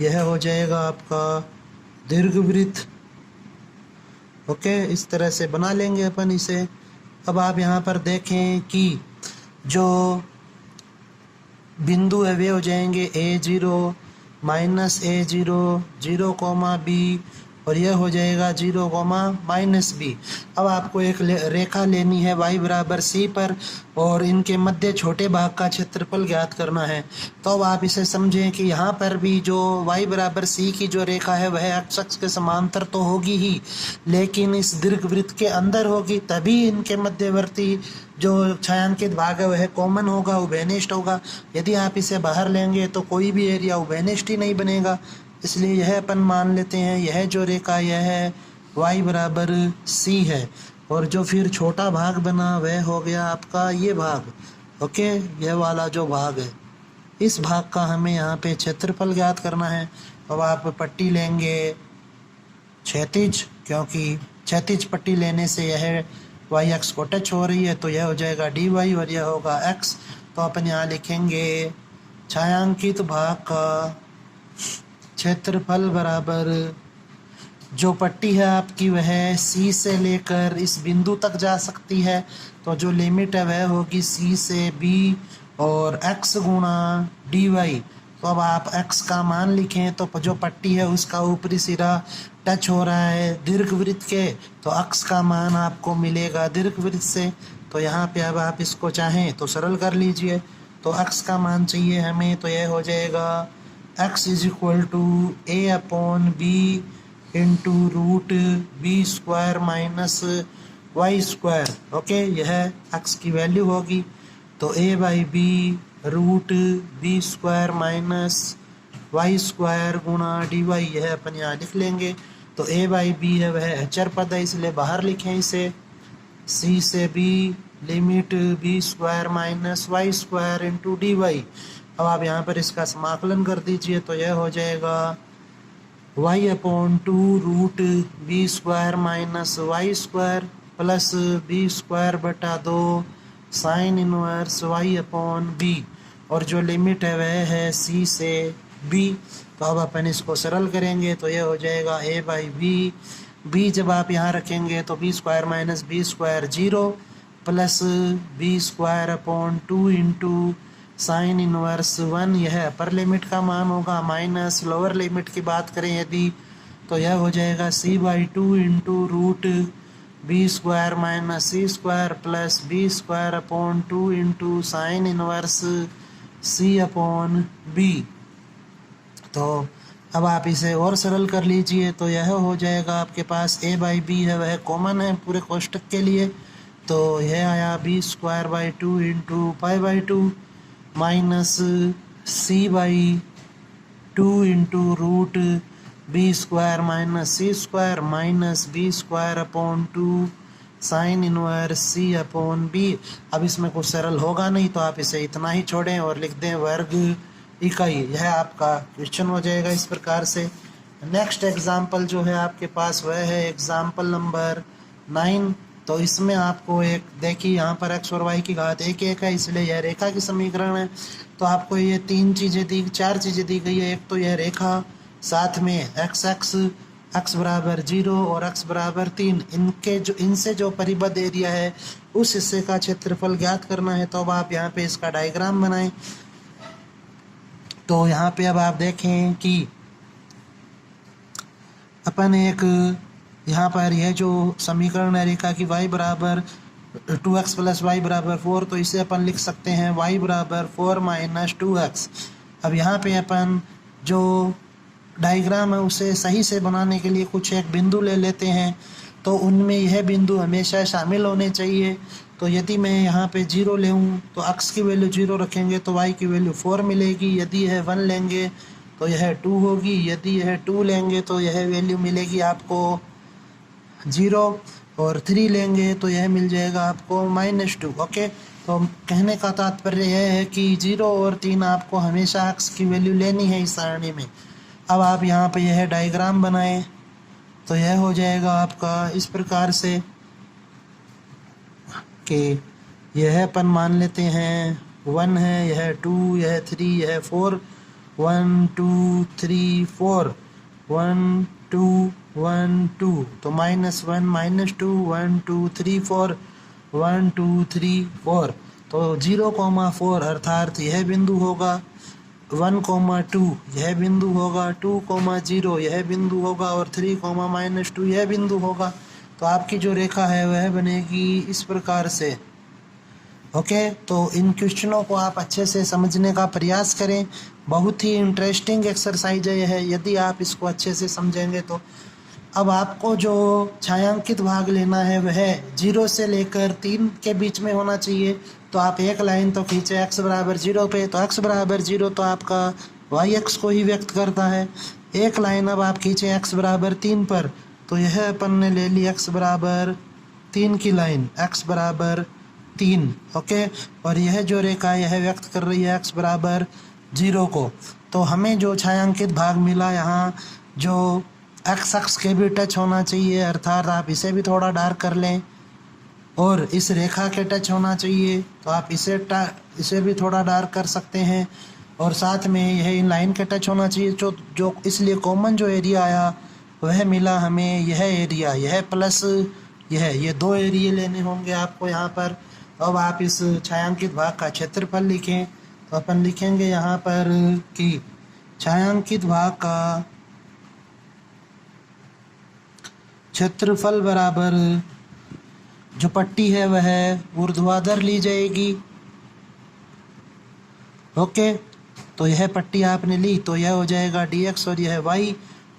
यह हो जाएगा आपका दीर्घवृत्त। ओके, इस तरह से बना लेंगे अपन इसे। अब आप यहाँ पर देखें कि जो बिंदु है वे हो जाएंगे a0 माइनस a0 0, b और यह हो जाएगा 0, -b। अब आपको एक रेखा लेनी है y बराबर c पर और इनके मध्य छोटे भाग का क्षेत्रफल ज्ञात करना है। तो अब आप इसे समझें कि यहाँ पर भी जो y बराबर c की जो रेखा है वह x अक्ष के समांतर तो होगी ही, लेकिन इस दीर्घवृत्त के अंदर होगी, तभी इनके मध्यवर्ती जो छायांकित भाग है वह कॉमन होगा, उभयनिष्ठ होगा। यदि आप इसे बाहर लेंगे तो कोई भी एरिया उभयनिष्ठ ही नहीं बनेगा, इसलिए यह अपन मान लेते हैं यह जो रेखा यह है y बराबर c है, और जो फिर छोटा भाग बना वह हो गया आपका ये भाग। ओके, यह वाला जो भाग है, इस भाग का हमें यहाँ पे क्षेत्रफल ज्ञात करना है। अब आप पट्टी लेंगे क्षैतिज, क्योंकि क्षैतिज पट्टी लेने से यह y अक्ष को टच हो रही है, तो यह हो जाएगा dy और यह होगा x। तो अपन यहाँ लिखेंगे छायांकित भाग का क्षेत्रफल बराबर जो पट्टी है आपकी वह C से लेकर इस बिंदु तक जा सकती है, तो जो लिमिट है वह होगी C से B और x गुणा dy। तो अब आप x का मान लिखें, तो जो पट्टी है उसका ऊपरी सिरा टच हो रहा है दीर्घवृत्त के, तो x का मान आपको मिलेगा दीर्घवृत्त से। तो यहाँ पे अब आप इसको चाहें तो सरल कर लीजिए, तो x का मान चाहिए हमें, तो यह हो जाएगा x = a/b √b² - y²। Okay, यह x की वैल्यू होगी, तो a/b root B square minus y square गुणा डी वाई, यह अपन यहाँ लिख लेंगे। तो ए बाई बी है वह अचर पद है, इसलिए बाहर लिखें इसे। सी से b limit b square minus y square into d y. अब आप यहाँ पर इसका समाकलन कर दीजिए तो यह हो जाएगा y upon two root B square minus y square plus B square बटा 2 sine inverse y upon b, और जो लिमिट है वह है सी से बी। तो अब अपन इसको सरल करेंगे तो यह हो जाएगा ए बाई बी। बी जब आप यहाँ रखेंगे तो b square minus b square 0 plus B square upon 2 into sine inverse 1, यह अपर लिमिट का मान होगा, माइनस लोअर लिमिट की बात करें यदि तो यह हो जाएगा C by 2 into root B square minus C square plus B square upon 2 into sine inverse C upon B. तो अब आप इसे और सरल कर लीजिए तो यह हो जाएगा आपके पास ए बाई बी है वह कॉमन है पूरे कोष्टक के लिए, तो यह आया b square by 2 into pi by 2 minus c by 2 into root B square minus C square minus b square upon 2 sine inverse C upon b. अब इसमें कुछ सरल होगा नहीं तो आप इसे इतना ही छोड़ें और लिख दें वर्ग इकाई। यह आपका क्वेश्चन हो जाएगा इस प्रकार से। नेक्स्ट एग्जाम्पल जो है आपके पास वह है एग्जाम्पल नंबर 9। तो इसमें आपको एक देखिए यहाँ पर x और y की घात एक एक है, इसलिए यह रेखा की समीकरण है। तो आपको ये चार चीज़ें दी गई है। एक तो यह रेखा, साथ में x बराबर 0 और x बराबर 3, इनसे जो परिबद्ध एरिया है उस हिस्से का क्षेत्रफल ज्ञात करना है। तो अब आप यहाँ पे इसका डायग्राम बनाएं। तो यहाँ पे अब आप देखें कि अपन एक यहाँ पर यह जो समीकरण है रेखा की y बराबर 2x प्लस वाई बराबर 4, तो इसे अपन लिख सकते हैं y बराबर 4 माइनस 2x। अब यहाँ पे अपन जो डायग्राम है उसे सही से बनाने के लिए कुछ एक बिंदु ले लेते हैं, तो उनमें यह बिंदु हमेशा शामिल होने चाहिए। तो यदि मैं यहाँ पे 0 ले तो x की वैल्यू 0 रखेंगे तो y की वैल्यू 4 मिलेगी। यदि यह 1 लेंगे तो यह 2 होगी। यदि यह 2 लेंगे तो यह वैल्यू मिलेगी आपको 0, और 3 लेंगे तो यह मिल जाएगा आपको -2। ओके, तो कहने का तात्पर्य यह है कि 0 और 3 आपको हमेशा x की वैल्यू लेनी है इस सारणी में। अब आप यहाँ पे यह डायग्राम बनाएं तो यह हो जाएगा आपका इस प्रकार से कि यह अपन मान लेते हैं 1 है, यह 2, यह 3, यह 4, 1 2 3 4, 1 2 1 2, तो -1 -2 1 2 3 4, 1 2 3 4, तो 0,4 अर्थात यह बिंदु होगा, 1,2 यह बिंदु होगा, 2,0 यह बिंदु होगा और 3,-2 यह बिंदु होगा। तो आपकी जो रेखा है वह बनेगी इस प्रकार से। ओके, तो इन क्वेश्चनों को आप अच्छे से समझने का प्रयास करें। बहुत ही इंटरेस्टिंग एक्सरसाइज है यह, यदि आप इसको अच्छे से समझेंगे तो। अब आपको जो छायांकित भाग लेना है वह 0 से लेकर 3 के बीच में होना चाहिए। तो आप एक लाइन तो खींचे x बराबर 0 पे, तो x बराबर 0 तो आपका वाई एक्स को ही व्यक्त करता है। एक लाइन अब आप खींचे x बराबर 3 पर, तो यह अपन ने ले ली x बराबर 3 की लाइन, x बराबर 3। ओके, और यह जो रेखा यह व्यक्त कर रही है x बराबर 0 को। तो हमें जो छायांकित भाग मिला यहाँ जो x अक्ष के भी टच होना चाहिए, अर्थात आप इसे भी थोड़ा डार्क कर लें, और इस रेखा के टच होना चाहिए तो आप इसे भी थोड़ा डार्क कर सकते हैं, और साथ में यह इन लाइन के टच होना चाहिए। जो इसलिए कॉमन जो एरिया आया वह मिला हमें यह एरिया, यह प्लस ये 2 एरिया लेने होंगे आपको यहाँ पर। अब आप इस छायांकित भाग का क्षेत्रफल लिखें, तो अपन लिखेंगे यहाँ पर कि छायांकित भाग का क्षेत्रफल बराबर जो पट्टी है वह ऊर्ध्वाधर ली जाएगी। ओके, तो यह पट्टी आपने ली तो यह हो जाएगा dx और यह y।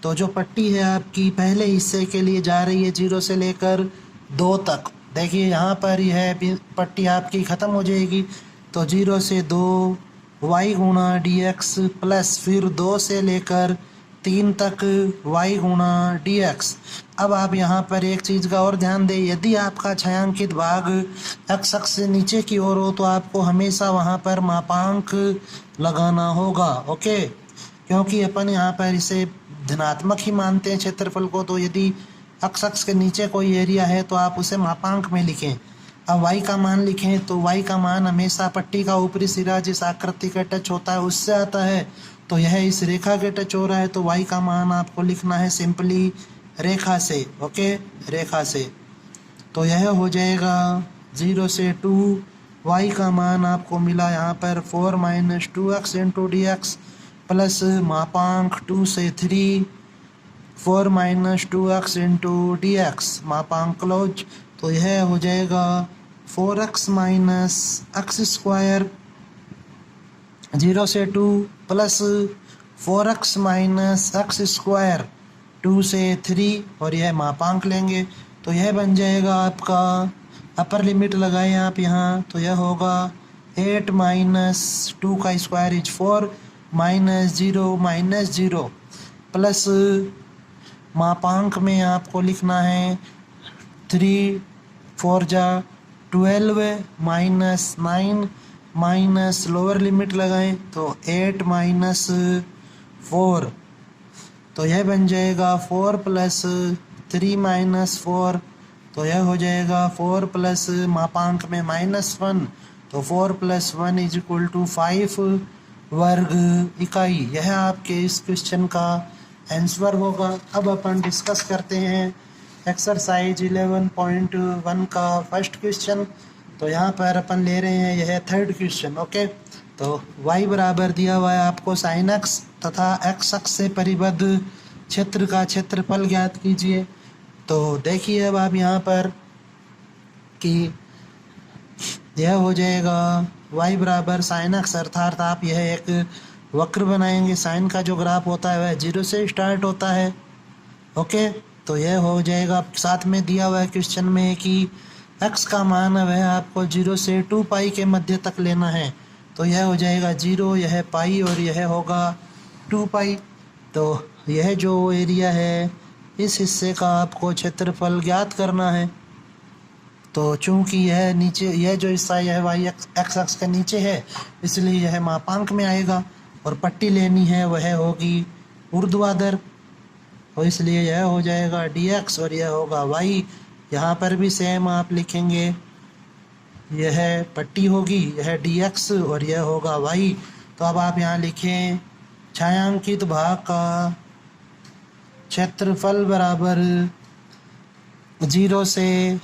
तो जो पट्टी है आपकी पहले हिस्से के लिए जा रही है 0 से लेकर 2 तक। देखिए यहाँ पर यह पट्टी आपकी ख़त्म हो जाएगी, तो 0 से 2 y गुणा dx प्लस फिर 2 से लेकर 3 तक y गुणा dx। अब आप यहाँ पर एक चीज़ का और ध्यान दें, यदि आपका छायांकित भाग x अक्ष से नीचे की ओर हो तो आपको हमेशा वहाँ पर मापांक लगाना होगा। ओके, क्योंकि अपन यहाँ पर इसे धनात्मक ही मानते हैं क्षेत्रफल को, तो यदि x अक्ष के नीचे कोई एरिया है तो आप उसे मापांक में लिखें। अब y का मान लिखें तो y का मान हमेशा पट्टी का ऊपरी सिरा जिस आकृति का टच होता है उससे आता है, तो यह इस रेखा के टच हो रहा है, तो y का मान आपको लिखना है सिंपली रेखा से। ओके, रेखा से, तो यह हो जाएगा 0 से 2, y का मान आपको मिला यहाँ पर 4 minus 2x into d x plus मापांक 2 से 3 4 minus 2x into d x मापांक क्लोज, तो यह हो जाएगा 4x माइनस एक्स स्क्वायर 0 से 2 plus 4x minus x square 2 से 3 और यह मापांक लेंगे, तो यह बन जाएगा आपका, अपर लिमिट लगाएं आप यहाँ, तो यह होगा 8 माइनस 2 का स्क्वायर इज 4 माइनस 0 प्लस मापांक में आपको लिखना है 3 4 जा 12 माइनस 9 माइनस लोअर लिमिट लगाएं तो 8 माइनस 4, तो यह बन जाएगा 4 प्लस 3 माइनस 4, तो यह हो जाएगा 4 प्लस मापांक में -1, तो 4 प्लस 1 इज इक्वल टू 5 वर्ग इकाई। यह आपके इस क्वेश्चन का आंसर होगा। अब अपन डिस्कस करते हैं एक्सरसाइज 11.1 का फर्स्ट क्वेश्चन। तो यहाँ पर अपन ले रहे हैं यह थर्ड क्वेश्चन। ओके, तो y बराबर दिया हुआ है आपको sin x तथा x अक्ष से परिबद्ध क्षेत्र का क्षेत्रफल ज्ञात कीजिए। तो देखिए अब आप यहाँ पर कि यह हो जाएगा y बराबर sin x, अर्थात आप यह एक वक्र बनाएंगे। साइन का जो ग्राफ होता है वह 0 से स्टार्ट होता है। ओके, तो यह हो जाएगा, साथ में दिया हुआ है क्वेश्चन में कि x का मान वह आपको 0 से 2 पाई के मध्य तक लेना है, तो यह हो जाएगा 0, यह पाई और यह होगा 2 पाई। तो यह जो एरिया है इस हिस्से का आपको क्षेत्रफल ज्ञात करना है। तो चूंकि यह नीचे, यह जो हिस्सा यह y x अक्ष के नीचे है, इसलिए यह मापांक में आएगा और पट्टी लेनी है वह होगी ऊर्ध्वाधर, तो इसलिए यह हो जाएगा dx और यह होगा y। यहाँ पर भी सेम आप लिखेंगे, यह पट्टी होगी, यह dx और यह होगा y। तो अब आप यहाँ लिखें छायांकित भाग का क्षेत्रफल बराबर 0 से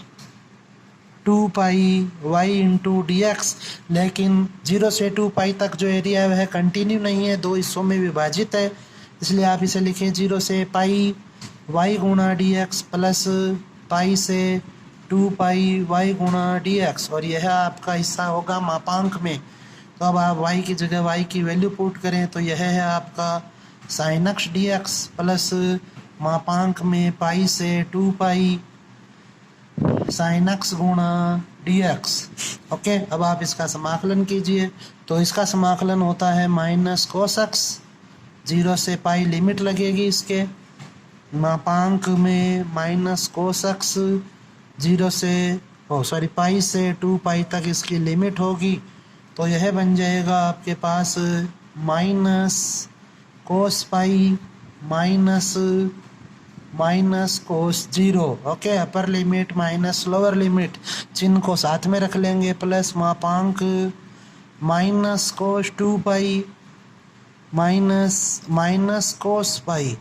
2 पाई y इंटू डी एक्स। लेकिन 0 से 2 पाई तक जो एरिया है वह कंटिन्यू नहीं है, 2 हिस्सों में विभाजित है, इसलिए आप इसे लिखें 0 से पाई y गुणा डी एक्स प्लस पाई से 2 पाई y गुणा डी एक्स, और यह आपका हिस्सा होगा मापांक में। तो अब आप y की जगह y की वैल्यू पुट करें तो यह है आपका sin x dx प्लस मापांक में पाई से 2 पाई sin x गुणा dx। ओके, अब आप इसका समाकलन कीजिए। तो इसका समाकलन होता है माइनस cos x, 0 से पाई लिमिट लगेगी इसके, मापांक में माइनस cos x 0 से पाई से 2 पाई तक इसकी लिमिट होगी। तो यह बन जाएगा आपके पास minus cos pi minus cos 0। Okay, upper limit minus lower limit, चिन्ह को साथ में रख लेंगे, प्लस मापांक minus cos 2 pi minus cos pi.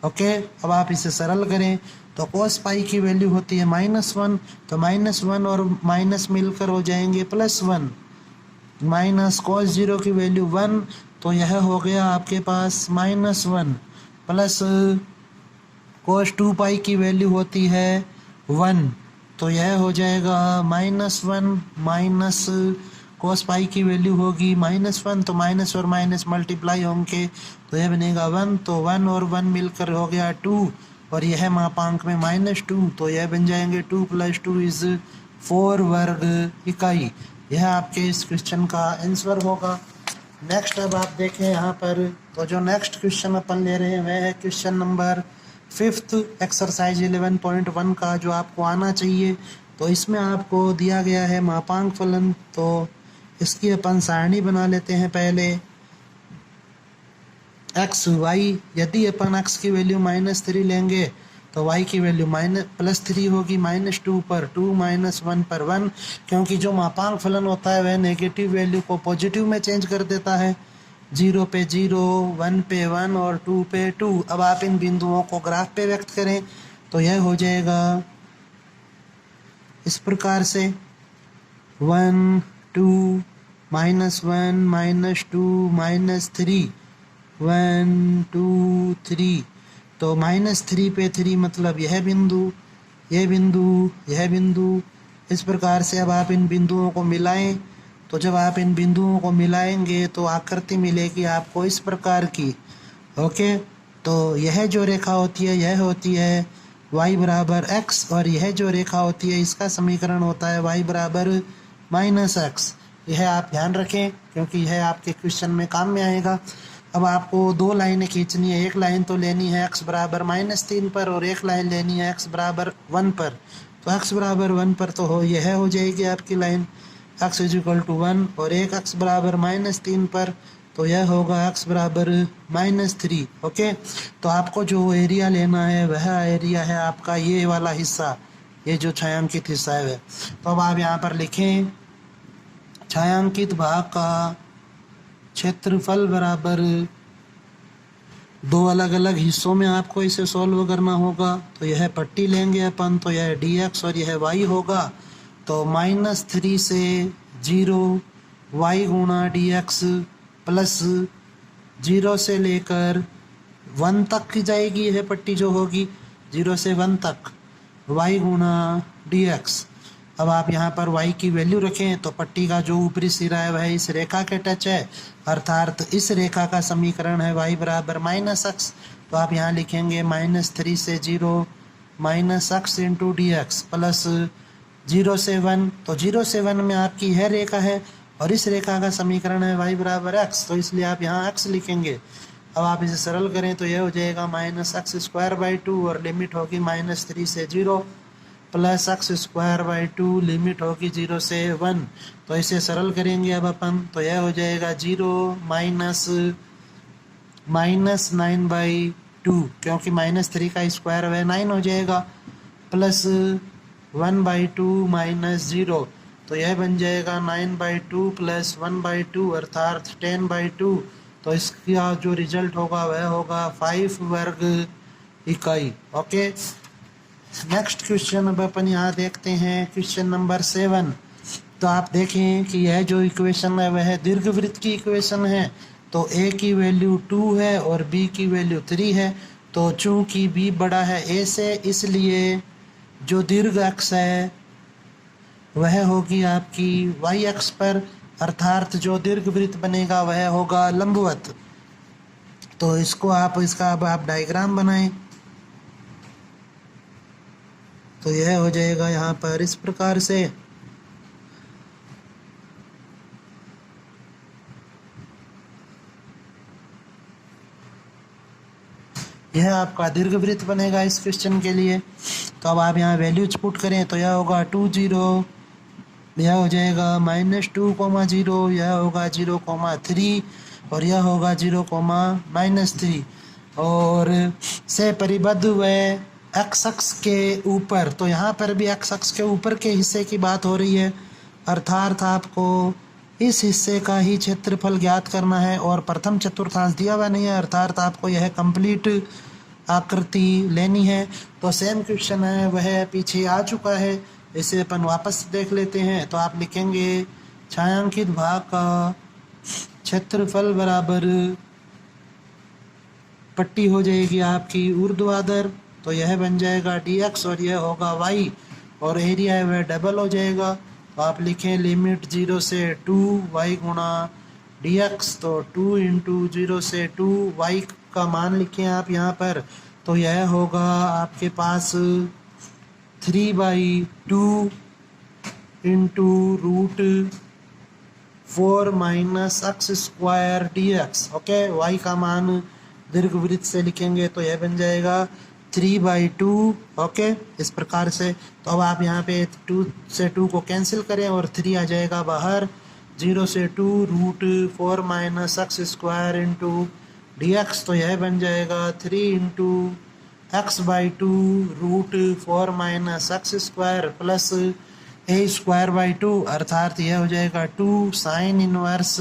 Okay, अब आप इसे सरल करें तो cos पाई की वैल्यू होती है -1, तो -1 और माइनस मिलकर हो जाएंगे +1, माइनस cos 0 की वैल्यू 1, तो यह हो गया आपके पास -1 प्लस cos 2 पाई की वैल्यू होती है 1, तो यह हो जाएगा -1 माइनस cos पाई की वैल्यू होगी -1, तो माइनस और माइनस मल्टीप्लाई होंगे तो यह बनेगा 1, तो 1 और 1 मिलकर हो गया 2, और यह मापांक में -2, तो यह बन जाएंगे 2 + 2 इज 4 वर्ग इकाई। यह आपके इस क्वेश्चन का आंसर होगा। नेक्स्ट अब आप देखें यहाँ पर, तो जो नेक्स्ट क्वेश्चन अपन ले रहे हैं वह है क्वेश्चन नंबर 5th एक्सरसाइज 11.1 का, जो आपको आना चाहिए। तो इसमें आपको दिया गया है मापांक फलन। तो इसकी अपन सारणी बना लेते हैं पहले। एक्स वाई, यदि अपन एक्स की वैल्यू -3 लेंगे तो y की वैल्यू +3 होगी, -2 पर 2, -1 पर 1, क्योंकि जो मापांक फलन होता है वह नेगेटिव वैल्यू को पॉजिटिव में चेंज कर देता है। 0 पे 0, 1 पे 1 और 2 पे 2। अब आप इन बिंदुओं को ग्राफ पे व्यक्त करें तो यह हो जाएगा इस प्रकार से 1, 2, -1, -2, -3, 1, 2, 3। तो -3 पे 3 मतलब यह बिंदु, यह बिंदु, यह बिंदु। इस प्रकार से अब आप इन बिंदुओं को मिलाएं। तो जब आप इन बिंदुओं को मिलाएंगे तो आकृति मिलेगी आपको इस प्रकार की। ओके, तो यह जो रेखा होती है यह होती है y बराबर x, और यह जो रेखा होती है इसका समीकरण होता है y बराबर -x। यह आप ध्यान रखें क्योंकि यह आपके क्वेश्चन में काम में आएगा। अब आपको दो लाइनें खींचनी है। एक लाइन तो लेनी है x बराबर -3 पर और एक लाइन लेनी है x बराबर 1 पर। तो x बराबर 1 पर तो यह हो जाएगी आपकी लाइन x = 1, और एक x बराबर -3 पर तो यह होगा x बराबर -3। ओके, तो आपको जो एरिया लेना है वह एरिया है आपका ये वाला हिस्सा, ये जो छायांकित हिस्सा है वह। तो अब आप यहाँ पर लिखें छायांकित भाग का क्षेत्रफल बराबर, दो अलग अलग हिस्सों में आपको इसे सॉल्व करना होगा। तो यह पट्टी लेंगे अपन, तो यह dx और यह y होगा। तो -3 से 0 y गुणा dx प्लस 0 से लेकर 1 तक की जाएगी यह पट्टी जो होगी, 0 से 1 तक y गुणा dx। अब आप यहाँ पर y की वैल्यू रखें तो पट्टी का जो ऊपरी सिरा है वह इस रेखा के टच है, अर्थात इस रेखा का समीकरण है y बराबर -x। तो आप यहाँ लिखेंगे -3 से 0 -x इंटू dx प्लस 0 से 1। तो 0 से 1 में आपकी यह रेखा है और इस रेखा का समीकरण है y बराबर x, तो इसलिए आप यहाँ x लिखेंगे। अब आप इसे सरल करें तो यह हो जाएगा -x²/2 और लिमिट होगी -3 से 0 प्लस x²/2, लिमिट होगी 0 से 1। तो इसे सरल करेंगे अब अपन, तो यह हो जाएगा 0 -9/2, क्योंकि -3 का स्क्वायर वह 9 हो जाएगा, प्लस 1/2 -0। तो यह बन जाएगा 9/2 प्लस 1/2 अर्थात 10/2। तो इसका जो रिजल्ट होगा वह होगा 5 वर्ग इकाई। ओके, नेक्स्ट क्वेश्चन अब अपन यहाँ देखते हैं क्वेश्चन नंबर 7। तो आप देखें कि यह जो इक्वेशन है वह दीर्घवृत्त की इक्वेशन है। तो a की वैल्यू 2 है और b की वैल्यू 3 है। तो चूंकि b बड़ा है a से, इसलिए जो दीर्घ अक्ष है वह होगी आपकी y अक्ष पर, अर्थात जो दीर्घवृत्त बनेगा वह होगा लंबवत। तो इसको इसका अब आप डायग्राम बनाएं। तो यह हो जाएगा यहाँ पर इस प्रकार से। यह आपका दीर्घवृत्त बनेगा इस क्वेश्चन के लिए। तो अब आप यहाँ वैल्यूज पुट करें तो यह होगा 2, 0, यह हो जाएगा -2, 0, यह होगा 0, 3 और यह होगा 0, -3 और से परिबद्ध वह x अक्ष के ऊपर। तो यहाँ पर भी x अक्ष के ऊपर के हिस्से की बात हो रही है, अर्थात आपको इस हिस्से का ही क्षेत्रफल ज्ञात करना है और प्रथम चतुर्थांश दिया हुआ नहीं है, अर्थात आपको यह कंप्लीट आकृति लेनी है। तो सेम क्वेश्चन है वह पीछे आ चुका है, इसे अपन वापस देख लेते हैं। तो आप लिखेंगे छायांकित भाग का क्षेत्रफल बराबर, पट्टी हो जाएगी आपकी ऊर्ध्वाधर, तो यह बन जाएगा dx और यह होगा y और एरिया है वह डबल हो जाएगा। तो आप लिखें लिमिट 0 से 2 y गुणा dx, तो 2 इंटू 0 से 2 y का मान लिखें आप यहाँ पर। तो यह होगा आपके पास 3/2 into root 4 minus x square d x. Okay, y का मान दीर्घवृत्त से लिखेंगे तो यह बन जाएगा 3/2। ओके, इस प्रकार से। तो अब आप यहाँ पे 2 से 2 को कैंसिल करें और 3 आ जाएगा बाहर। 0 से 2 रूट 4 minus x square into d x, तो यह बन जाएगा 3 into x/2 root 4 minus x square plus a square by 2, अर्थात यह हो जाएगा 2 sine inverse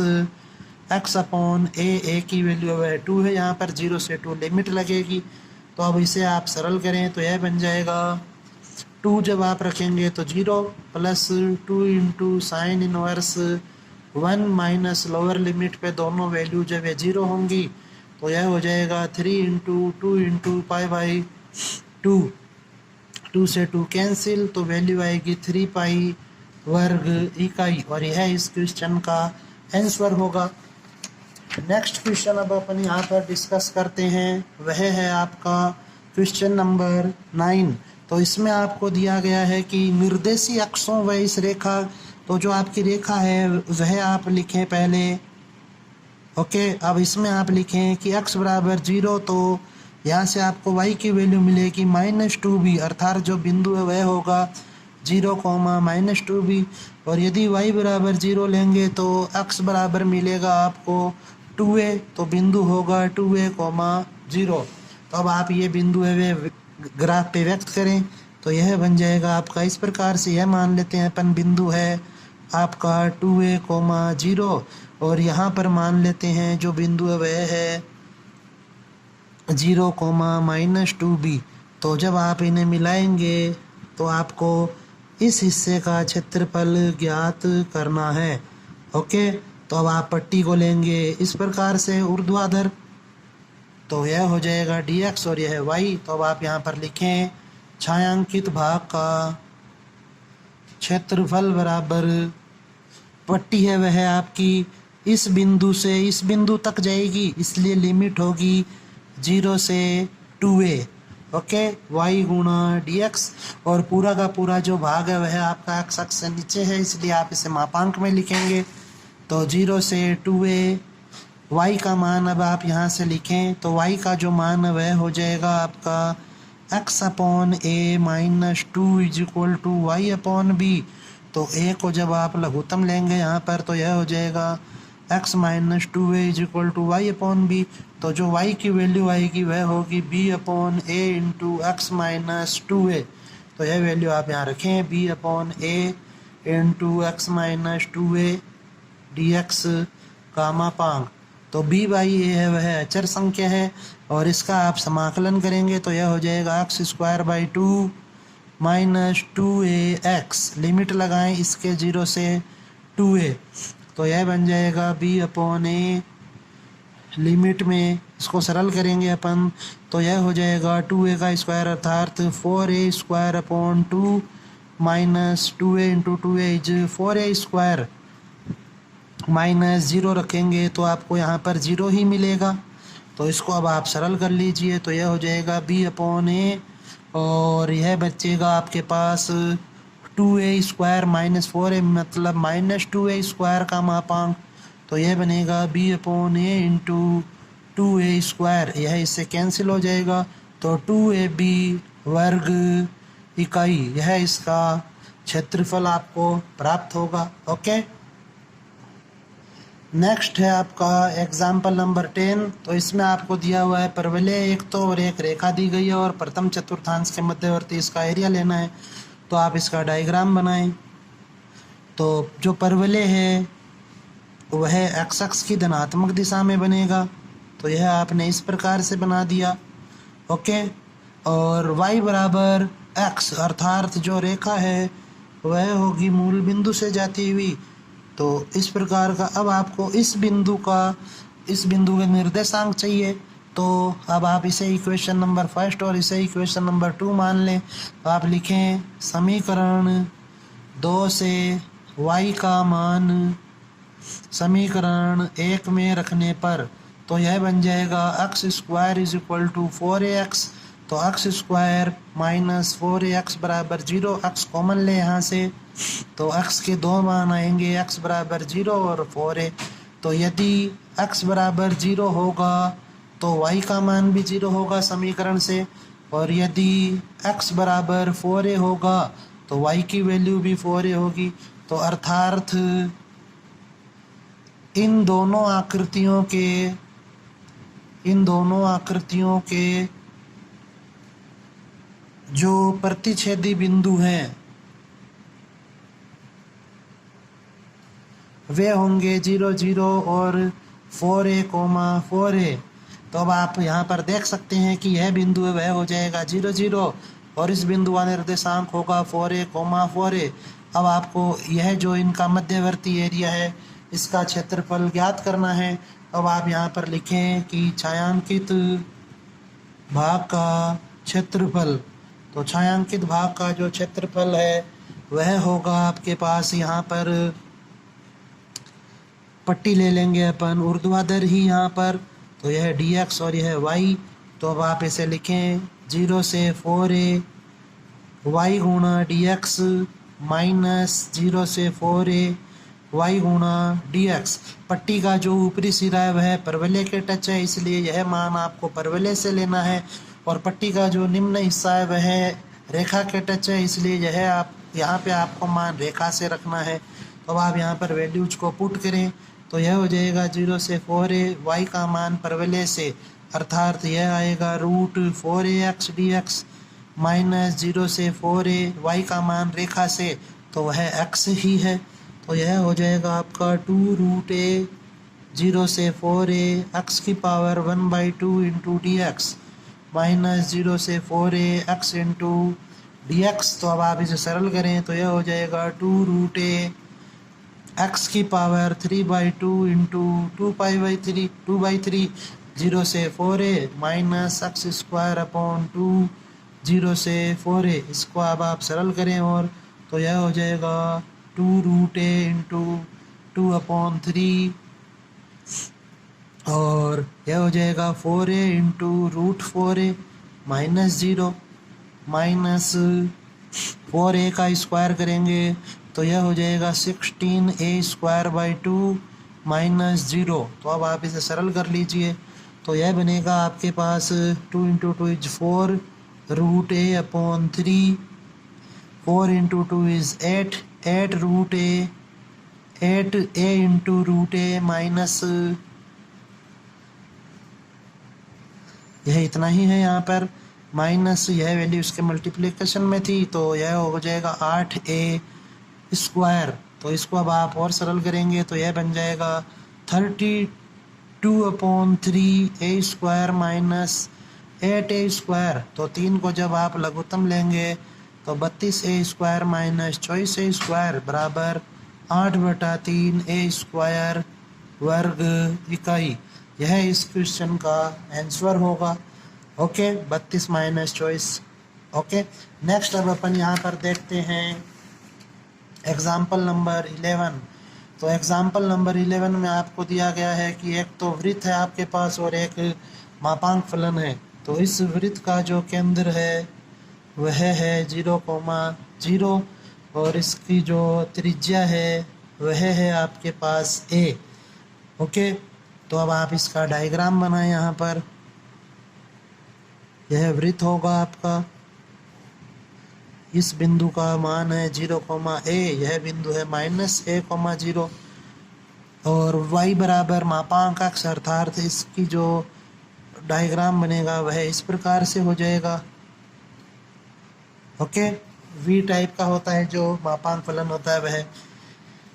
x upon a की वैल्यू है 2 है, यहाँ पर 0 से 2 लिमिट लगेगी। तो अब इसे आप सरल करें तो यह बन जाएगा 2 जब आप रखेंगे तो 0 plus 2 into sine inverse 1 minus lower limit पे दोनों वैल्यू जब ये 0 होंगी तो यह हो जाएगा 3 इंटू 2 इंटू पाई बाई 2। 2 से 2 कैंसिल तो वैल्यू आएगी 3 पाई वर्ग इकाई, और यह इस क्वेश्चन का आंसर होगा। नेक्स्ट क्वेश्चन अब अपन यहाँ पर डिस्कस करते हैं, वह है आपका क्वेश्चन नंबर 9। तो इसमें आपको दिया गया है कि निर्देशी अक्षों व इस रेखा, तो जो आपकी रेखा है वह आप लिखें पहले। ओके, अब इसमें आप लिखें कि x बराबर 0, तो यहाँ से आपको y की वैल्यू मिलेगी -2b, अर्थात जो बिंदु है वह होगा 0, -2b। और यदि y बराबर 0 लेंगे तो x बराबर मिलेगा आपको 2a, तो बिंदु होगा 2a, 0। तो अब आप ये बिंदु है वे ग्राफ पे व्यक्त करें तो यह बन जाएगा आपका इस प्रकार से। यह मान लेते हैं अपन बिंदु है आपका 2a, 0, और यहाँ पर मान लेते हैं जो बिंदु है वह है 0, -2b। तो जब आप इन्हें मिलाएंगे तो आपको इस हिस्से का क्षेत्रफल ज्ञात करना है। ओके, तो अब आप पट्टी को लेंगे इस प्रकार से ऊर्ध्वाधर, तो यह हो जाएगा dx और यह है y। तो अब आप यहाँ पर लिखें छायांकित भाग का क्षेत्रफल बराबर पट्टी है वह आपकी इस बिंदु से इस बिंदु तक जाएगी, इसलिए लिमिट होगी 0 से 2a। ओके, y गुणा dx, और पूरा का पूरा जो भाग है वह आपका x अक्ष से नीचे है, इसलिए आप इसे मापांक में लिखेंगे। तो 0 से 2a, y का मान अब आप यहाँ से लिखें तो y का जो मान है वह हो जाएगा आपका x upon a minus 2 is equal to y upon b। तो a को जब आप लघुत्तम लेंगे यहाँ पर तो यह हो जाएगा x minus 2a is equal to y upon B. तो जो y की वैल्यू आएगी वह होगी b upon a into x minus 2a। तो यह वैल्यू आप यहाँ रखें b upon a into x minus 2a dx का मापांक। तो b बाई a है वह अचर संख्या है, और इसका आप समाकलन करेंगे तो यह हो जाएगा x square by 2 minus 2ax, limit लगाएं इसके 0 से 2a, तो यह बन जाएगा b अपॉन a। लिमिट में इसको सरल करेंगे अपन तो यह हो जाएगा 2a का स्क्वायर अर्थात 4a square upon 2 minus 2a into 2a is 4a square, minus 0 रखेंगे तो आपको यहाँ पर 0 ही मिलेगा। तो इसको अब आप सरल कर लीजिए तो यह हो जाएगा b अपॉन a, और यह बचेगा आपके पास 2a स्क्वायर माइनस 4a, मतलब माइनस 2a स्क्वायर का मापांक, तो यह बनेगा b upon a into 2a square, यह इससे कैंसिल हो जाएगा तो 2ab वर्ग इकाई, यह इसका क्षेत्रफल आपको प्राप्त होगा। ओके, नेक्स्ट है आपका एग्जाम्पल नंबर 10। तो इसमें आपको दिया हुआ है परवलय एक तो और एक रेखा दी गई है, और प्रथम चतुर्थांश के मध्यवर्ती इसका एरिया लेना है। तो आप इसका डायग्राम बनाएं। तो जो परवलय है वह एक्स अक्ष की धनात्मक दिशा में बनेगा, तो यह आपने इस प्रकार से बना दिया। ओके, और y बराबर x, अर्थात जो रेखा है वह होगी मूल बिंदु से जाती हुई। तो इस प्रकार का अब आपको इस बिंदु के निर्देशांक चाहिए, तो अब आप इसे इक्वेशन नंबर 1 और इसे इक्वेशन नंबर 2 मान लें। तो आप लिखें समीकरण 2 से y का मान समीकरण 1 में रखने पर तो यह बन जाएगा x square is equal to 4ax। तो एक्स स्क्वायर माइनस 4ax बराबर 0, एक्स कॉमन ले यहाँ से तो x के दो मान आएंगे, x बराबर 0 और 4a। तो यदि x बराबर 0 होगा तो y का मान भी 0 होगा समीकरण से, और यदि x बराबर 4a होगा तो y की वैल्यू भी 4a होगी। तो अर्थात इन दोनों आकृतियों के जो प्रतिच्छेदी बिंदु हैं वे होंगे 0 0 और 4a 4a। तो अब आप यहाँ पर देख सकते हैं कि यह बिंदु है वह हो जाएगा 0 0 और इस बिंदु का निर्देशांक होगा 4a 4a। अब आपको यह जो इनका मध्यवर्ती एरिया है इसका क्षेत्रफल ज्ञात करना है। अब आप यहाँ पर लिखें कि छायांकित भाग का क्षेत्रफल। तो छायांकित भाग का जो क्षेत्रफल है वह होगा आपके पास, यहाँ पर पट्टी ले लेंगे अपन ऊर्ध्वाधर ही यहाँ पर, तो यह dx और यह y। तो अब आप इसे लिखें 0 से 4a y गुणा dx माइनस 0 से 4a y गुणा dx। पट्टी का जो ऊपरी सिरा है वह परवलय के टच है, इसलिए यह मान आपको परवलय से लेना है, और पट्टी का जो निम्न हिस्सा है वह रेखा के टच है, इसलिए यह आप यहाँ पे आपको मान रेखा से रखना है। तो अब आप यहाँ पर वैल्यूज को पुट करें तो यह हो जाएगा 0 से 4a y का मान परवलय से, अर्थात यह आएगा √4ax dx माइनस 0 से 4a y का मान रेखा से, तो वह x ही है। तो यह हो जाएगा आपका 2√a 0 से 4a x की पावर 1/2 इंटू dx माइनस 0 से 4a x इंटू dx। तो अब आप इसे सरल करें तो यह हो जाएगा 2√a x की पावर 3/2 इंटू 2/3 0 से 4a minus x square upon 2 0 से 4a। इसको अब आप सरल करें और तो यह हो जाएगा 2√a इंटू 2/3 और यह हो जाएगा 4a into √4a minus 0 minus 4a का स्क्वायर करेंगे तो यह हो जाएगा 16a² माइनस 0। तो अब आप इसे सरल कर लीजिए तो यह बनेगा आपके पास 2 into 2 is 4 √a/3 4 into 2 is 8a into √a minus यह इतना ही है यहाँ पर, माइनस यह वैल्यू इसके मल्टीप्लिकेशन में थी तो यह हो जाएगा 8a²। तो इसको अब आप और सरल करेंगे तो यह बन जाएगा 32/3a² माइनस 8a²। तो 3 को जब आप लघुत्तम लेंगे तो 32a² माइनस 24a² बराबर 8/3a² वर्ग इकाई। यह इस क्वेश्चन का आंसर होगा। Okay 32 minus 24। ओके नेक्स्ट अब अपन यहाँ पर देखते हैं एग्जाम्पल नंबर 11। तो एग्जाम्पल नंबर 11 में आपको दिया गया है कि एक तो वृत्त है आपके पास और एक मापांक फलन है। तो इस वृत्त का जो केंद्र है वह है 0,0 और इसकी जो त्रिज्या है वह है आपके पास a। ओके तो अब आप इसका डायग्राम बनाएं। यहाँ पर यह वृत्त होगा आपका, इस बिंदु का मान है 0,a, यह बिंदु है -a,0 और y बराबर मापांक अक्ष, अर्थात इसकी जो डायग्राम बनेगा वह इस प्रकार से हो जाएगा। ओके वी टाइप का होता है जो मापांक फलन होता है वह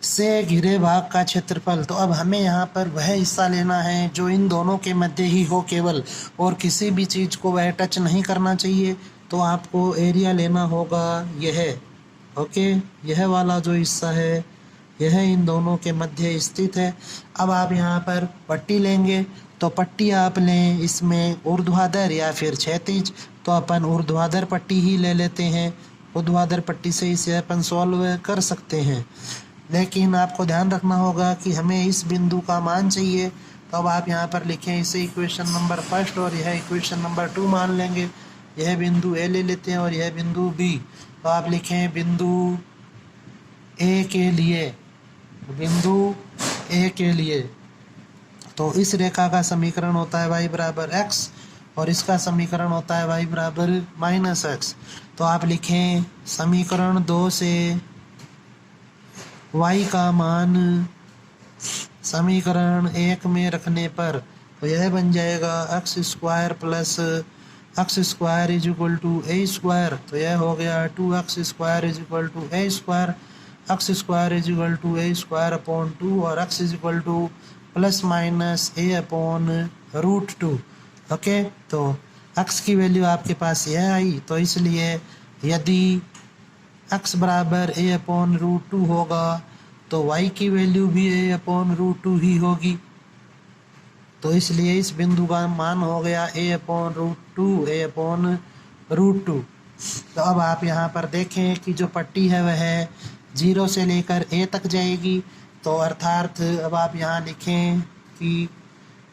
से घिरे भाग का क्षेत्रफल। तो अब हमें यहाँ पर वह हिस्सा लेना है जो इन दोनों के मध्य ही हो केवल, और किसी भी चीज़ को वह टच नहीं करना चाहिए। तो आपको एरिया लेना होगा यह। ओके यह वाला जो हिस्सा है यह इन दोनों के मध्य स्थित है। अब आप यहाँ पर पट्टी लेंगे तो पट्टी आप लें इसमें ऊर्ध्वाधर या फिर क्षैतिज। तो अपन ऊर्ध्वाधर पट्टी ही ले लेते हैं, ऊर्ध्वाधर पट्टी से इसे अपन सॉल्व कर सकते हैं। लेकिन आपको ध्यान रखना होगा कि हमें इस बिंदु का मान चाहिए। तो अब आप यहाँ पर लिखें इसे इक्वेशन नंबर 1 और यह इक्वेशन नंबर 2 मान लेंगे। यह बिंदु ए ले लेते हैं और यह बिंदु बी। तो आप लिखें बिंदु ए के लिए, बिंदु ए के लिए, तो इस रेखा का समीकरण होता है y बराबर x और इसका समीकरण होता है y बराबर -x। तो आप लिखें समीकरण 2 से y का मान समीकरण 1 में रखने पर तो यह बन जाएगा x square plus x square is equal to a square. तो यह हो गया 2x square is equal to a square, x square is equal to a square upon 2 और x is equal to plus minus a upon root 2। Okay, तो x की वैल्यू आपके पास यह आई, तो इसलिए यदि x बराबर ए अपॉन रूट 2 होगा तो y की वैल्यू भी ए अपॉन रूट 2 ही होगी। तो इसलिए इस बिंदु का मान हो गया ए अपॉन रूट 2, ए अपॉन रूट 2। तो अब आप यहाँ पर देखें कि जो पट्टी है वह 0 से लेकर a तक जाएगी। तो अर्थात अब आप यहाँ लिखें कि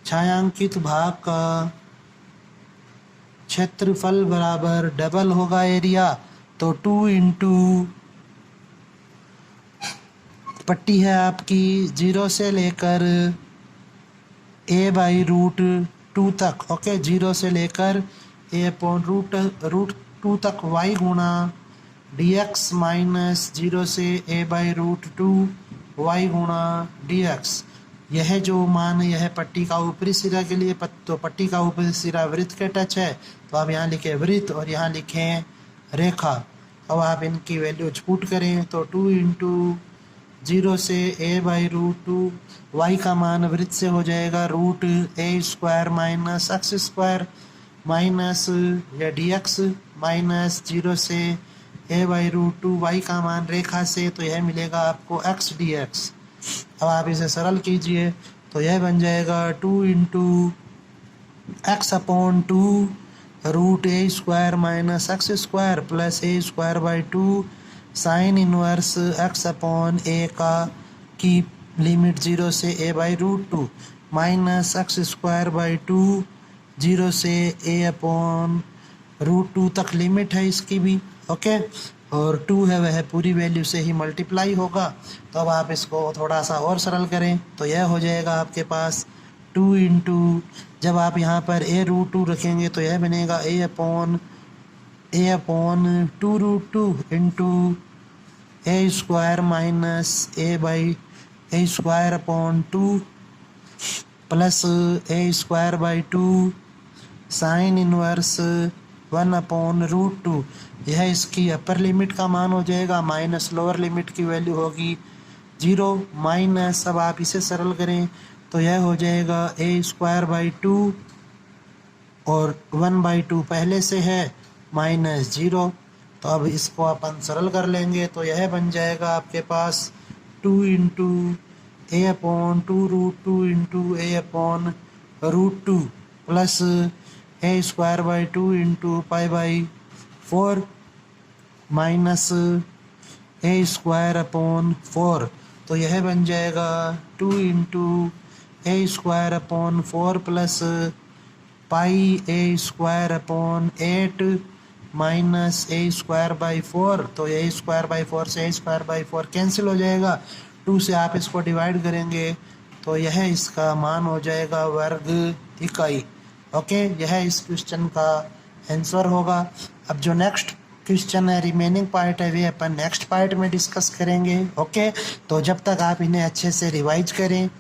छायांकित भाग का क्षेत्रफल बराबर डबल होगा एरिया। तो 2 इंटू पट्टी है आपकी 0 से लेकर a बाई रूट 2 तक। ओके, 0 से लेकर a अपॉन रूट 2 तक y गुणा dx माइनस 0 से a बाई रूट 2 y गुणा dx। यह जो मान यह पट्टी का ऊपरी सिरा के लिए, तो पट्टी का ऊपरी सिरा वृत्त के टच है, तो आप यहाँ लिखें वृत्त और यहाँ लिखें रेखा। अब आप इनकी वैल्यूज पुट करें तो 2 इंटू 0 से a बाई रूट 2, y का मान वृत्त से हो जाएगा root a square minus x square minus या dx माइनस 0 से a बाई रूट 2, y का मान रेखा से, तो यह मिलेगा आपको x dx। अब आप इसे सरल कीजिए तो यह बन जाएगा 2 into x upon 2 root a square minus x square plus a square by 2 sine inverse x upon a का की लिमिट 0 से a by root 2 minus x square by 2 0 से a अपॉन रूट 2 तक लिमिट है इसकी भी। ओके, और 2 है वह पूरी वैल्यू से ही मल्टीप्लाई होगा। तो अब आप इसको थोड़ा सा और सरल करें तो यह हो जाएगा आपके पास 2 इंटू, जब आप यहाँ पर a रूट 2 रखेंगे तो यह बनेगा a upon 2 root 2 into a square minus a by a square upon 2 plus a square by 2 sine inverse 1 upon root 2। यह इसकी अपर लिमिट का मान हो जाएगा, माइनस लोअर लिमिट की वैल्यू होगी 0 माइनस, अब आप इसे सरल करें तो यह हो जाएगा a स्क्वायर बाई 2 और 1 बाई 2 पहले से है माइनस 0। तो अब इसको अपन सरल कर लेंगे तो यह बन जाएगा आपके पास 2 into a upon 2 root 2 into a upon root 2 plus a square by 2 into pi by 4 minus a square upon 4। तो यह बन जाएगा 2 into a square upon 4 plus pi a square upon 8 minus a square by 4। तो a स्क्वायर बाई 4 से a स्क्वायर बाई 4 कैंसिल हो जाएगा, 2 से आप इसको डिवाइड करेंगे तो यह इसका मान हो जाएगा वर्ग इकाई। ओके, यह इस क्वेश्चन का आंसर होगा। अब जो नेक्स्ट क्वेश्चन है, रिमेनिंग पार्ट है, वे अपन नेक्स्ट पार्ट में डिस्कस करेंगे। ओके, तो जब तक आप इन्हें अच्छे से रिवाइज करें।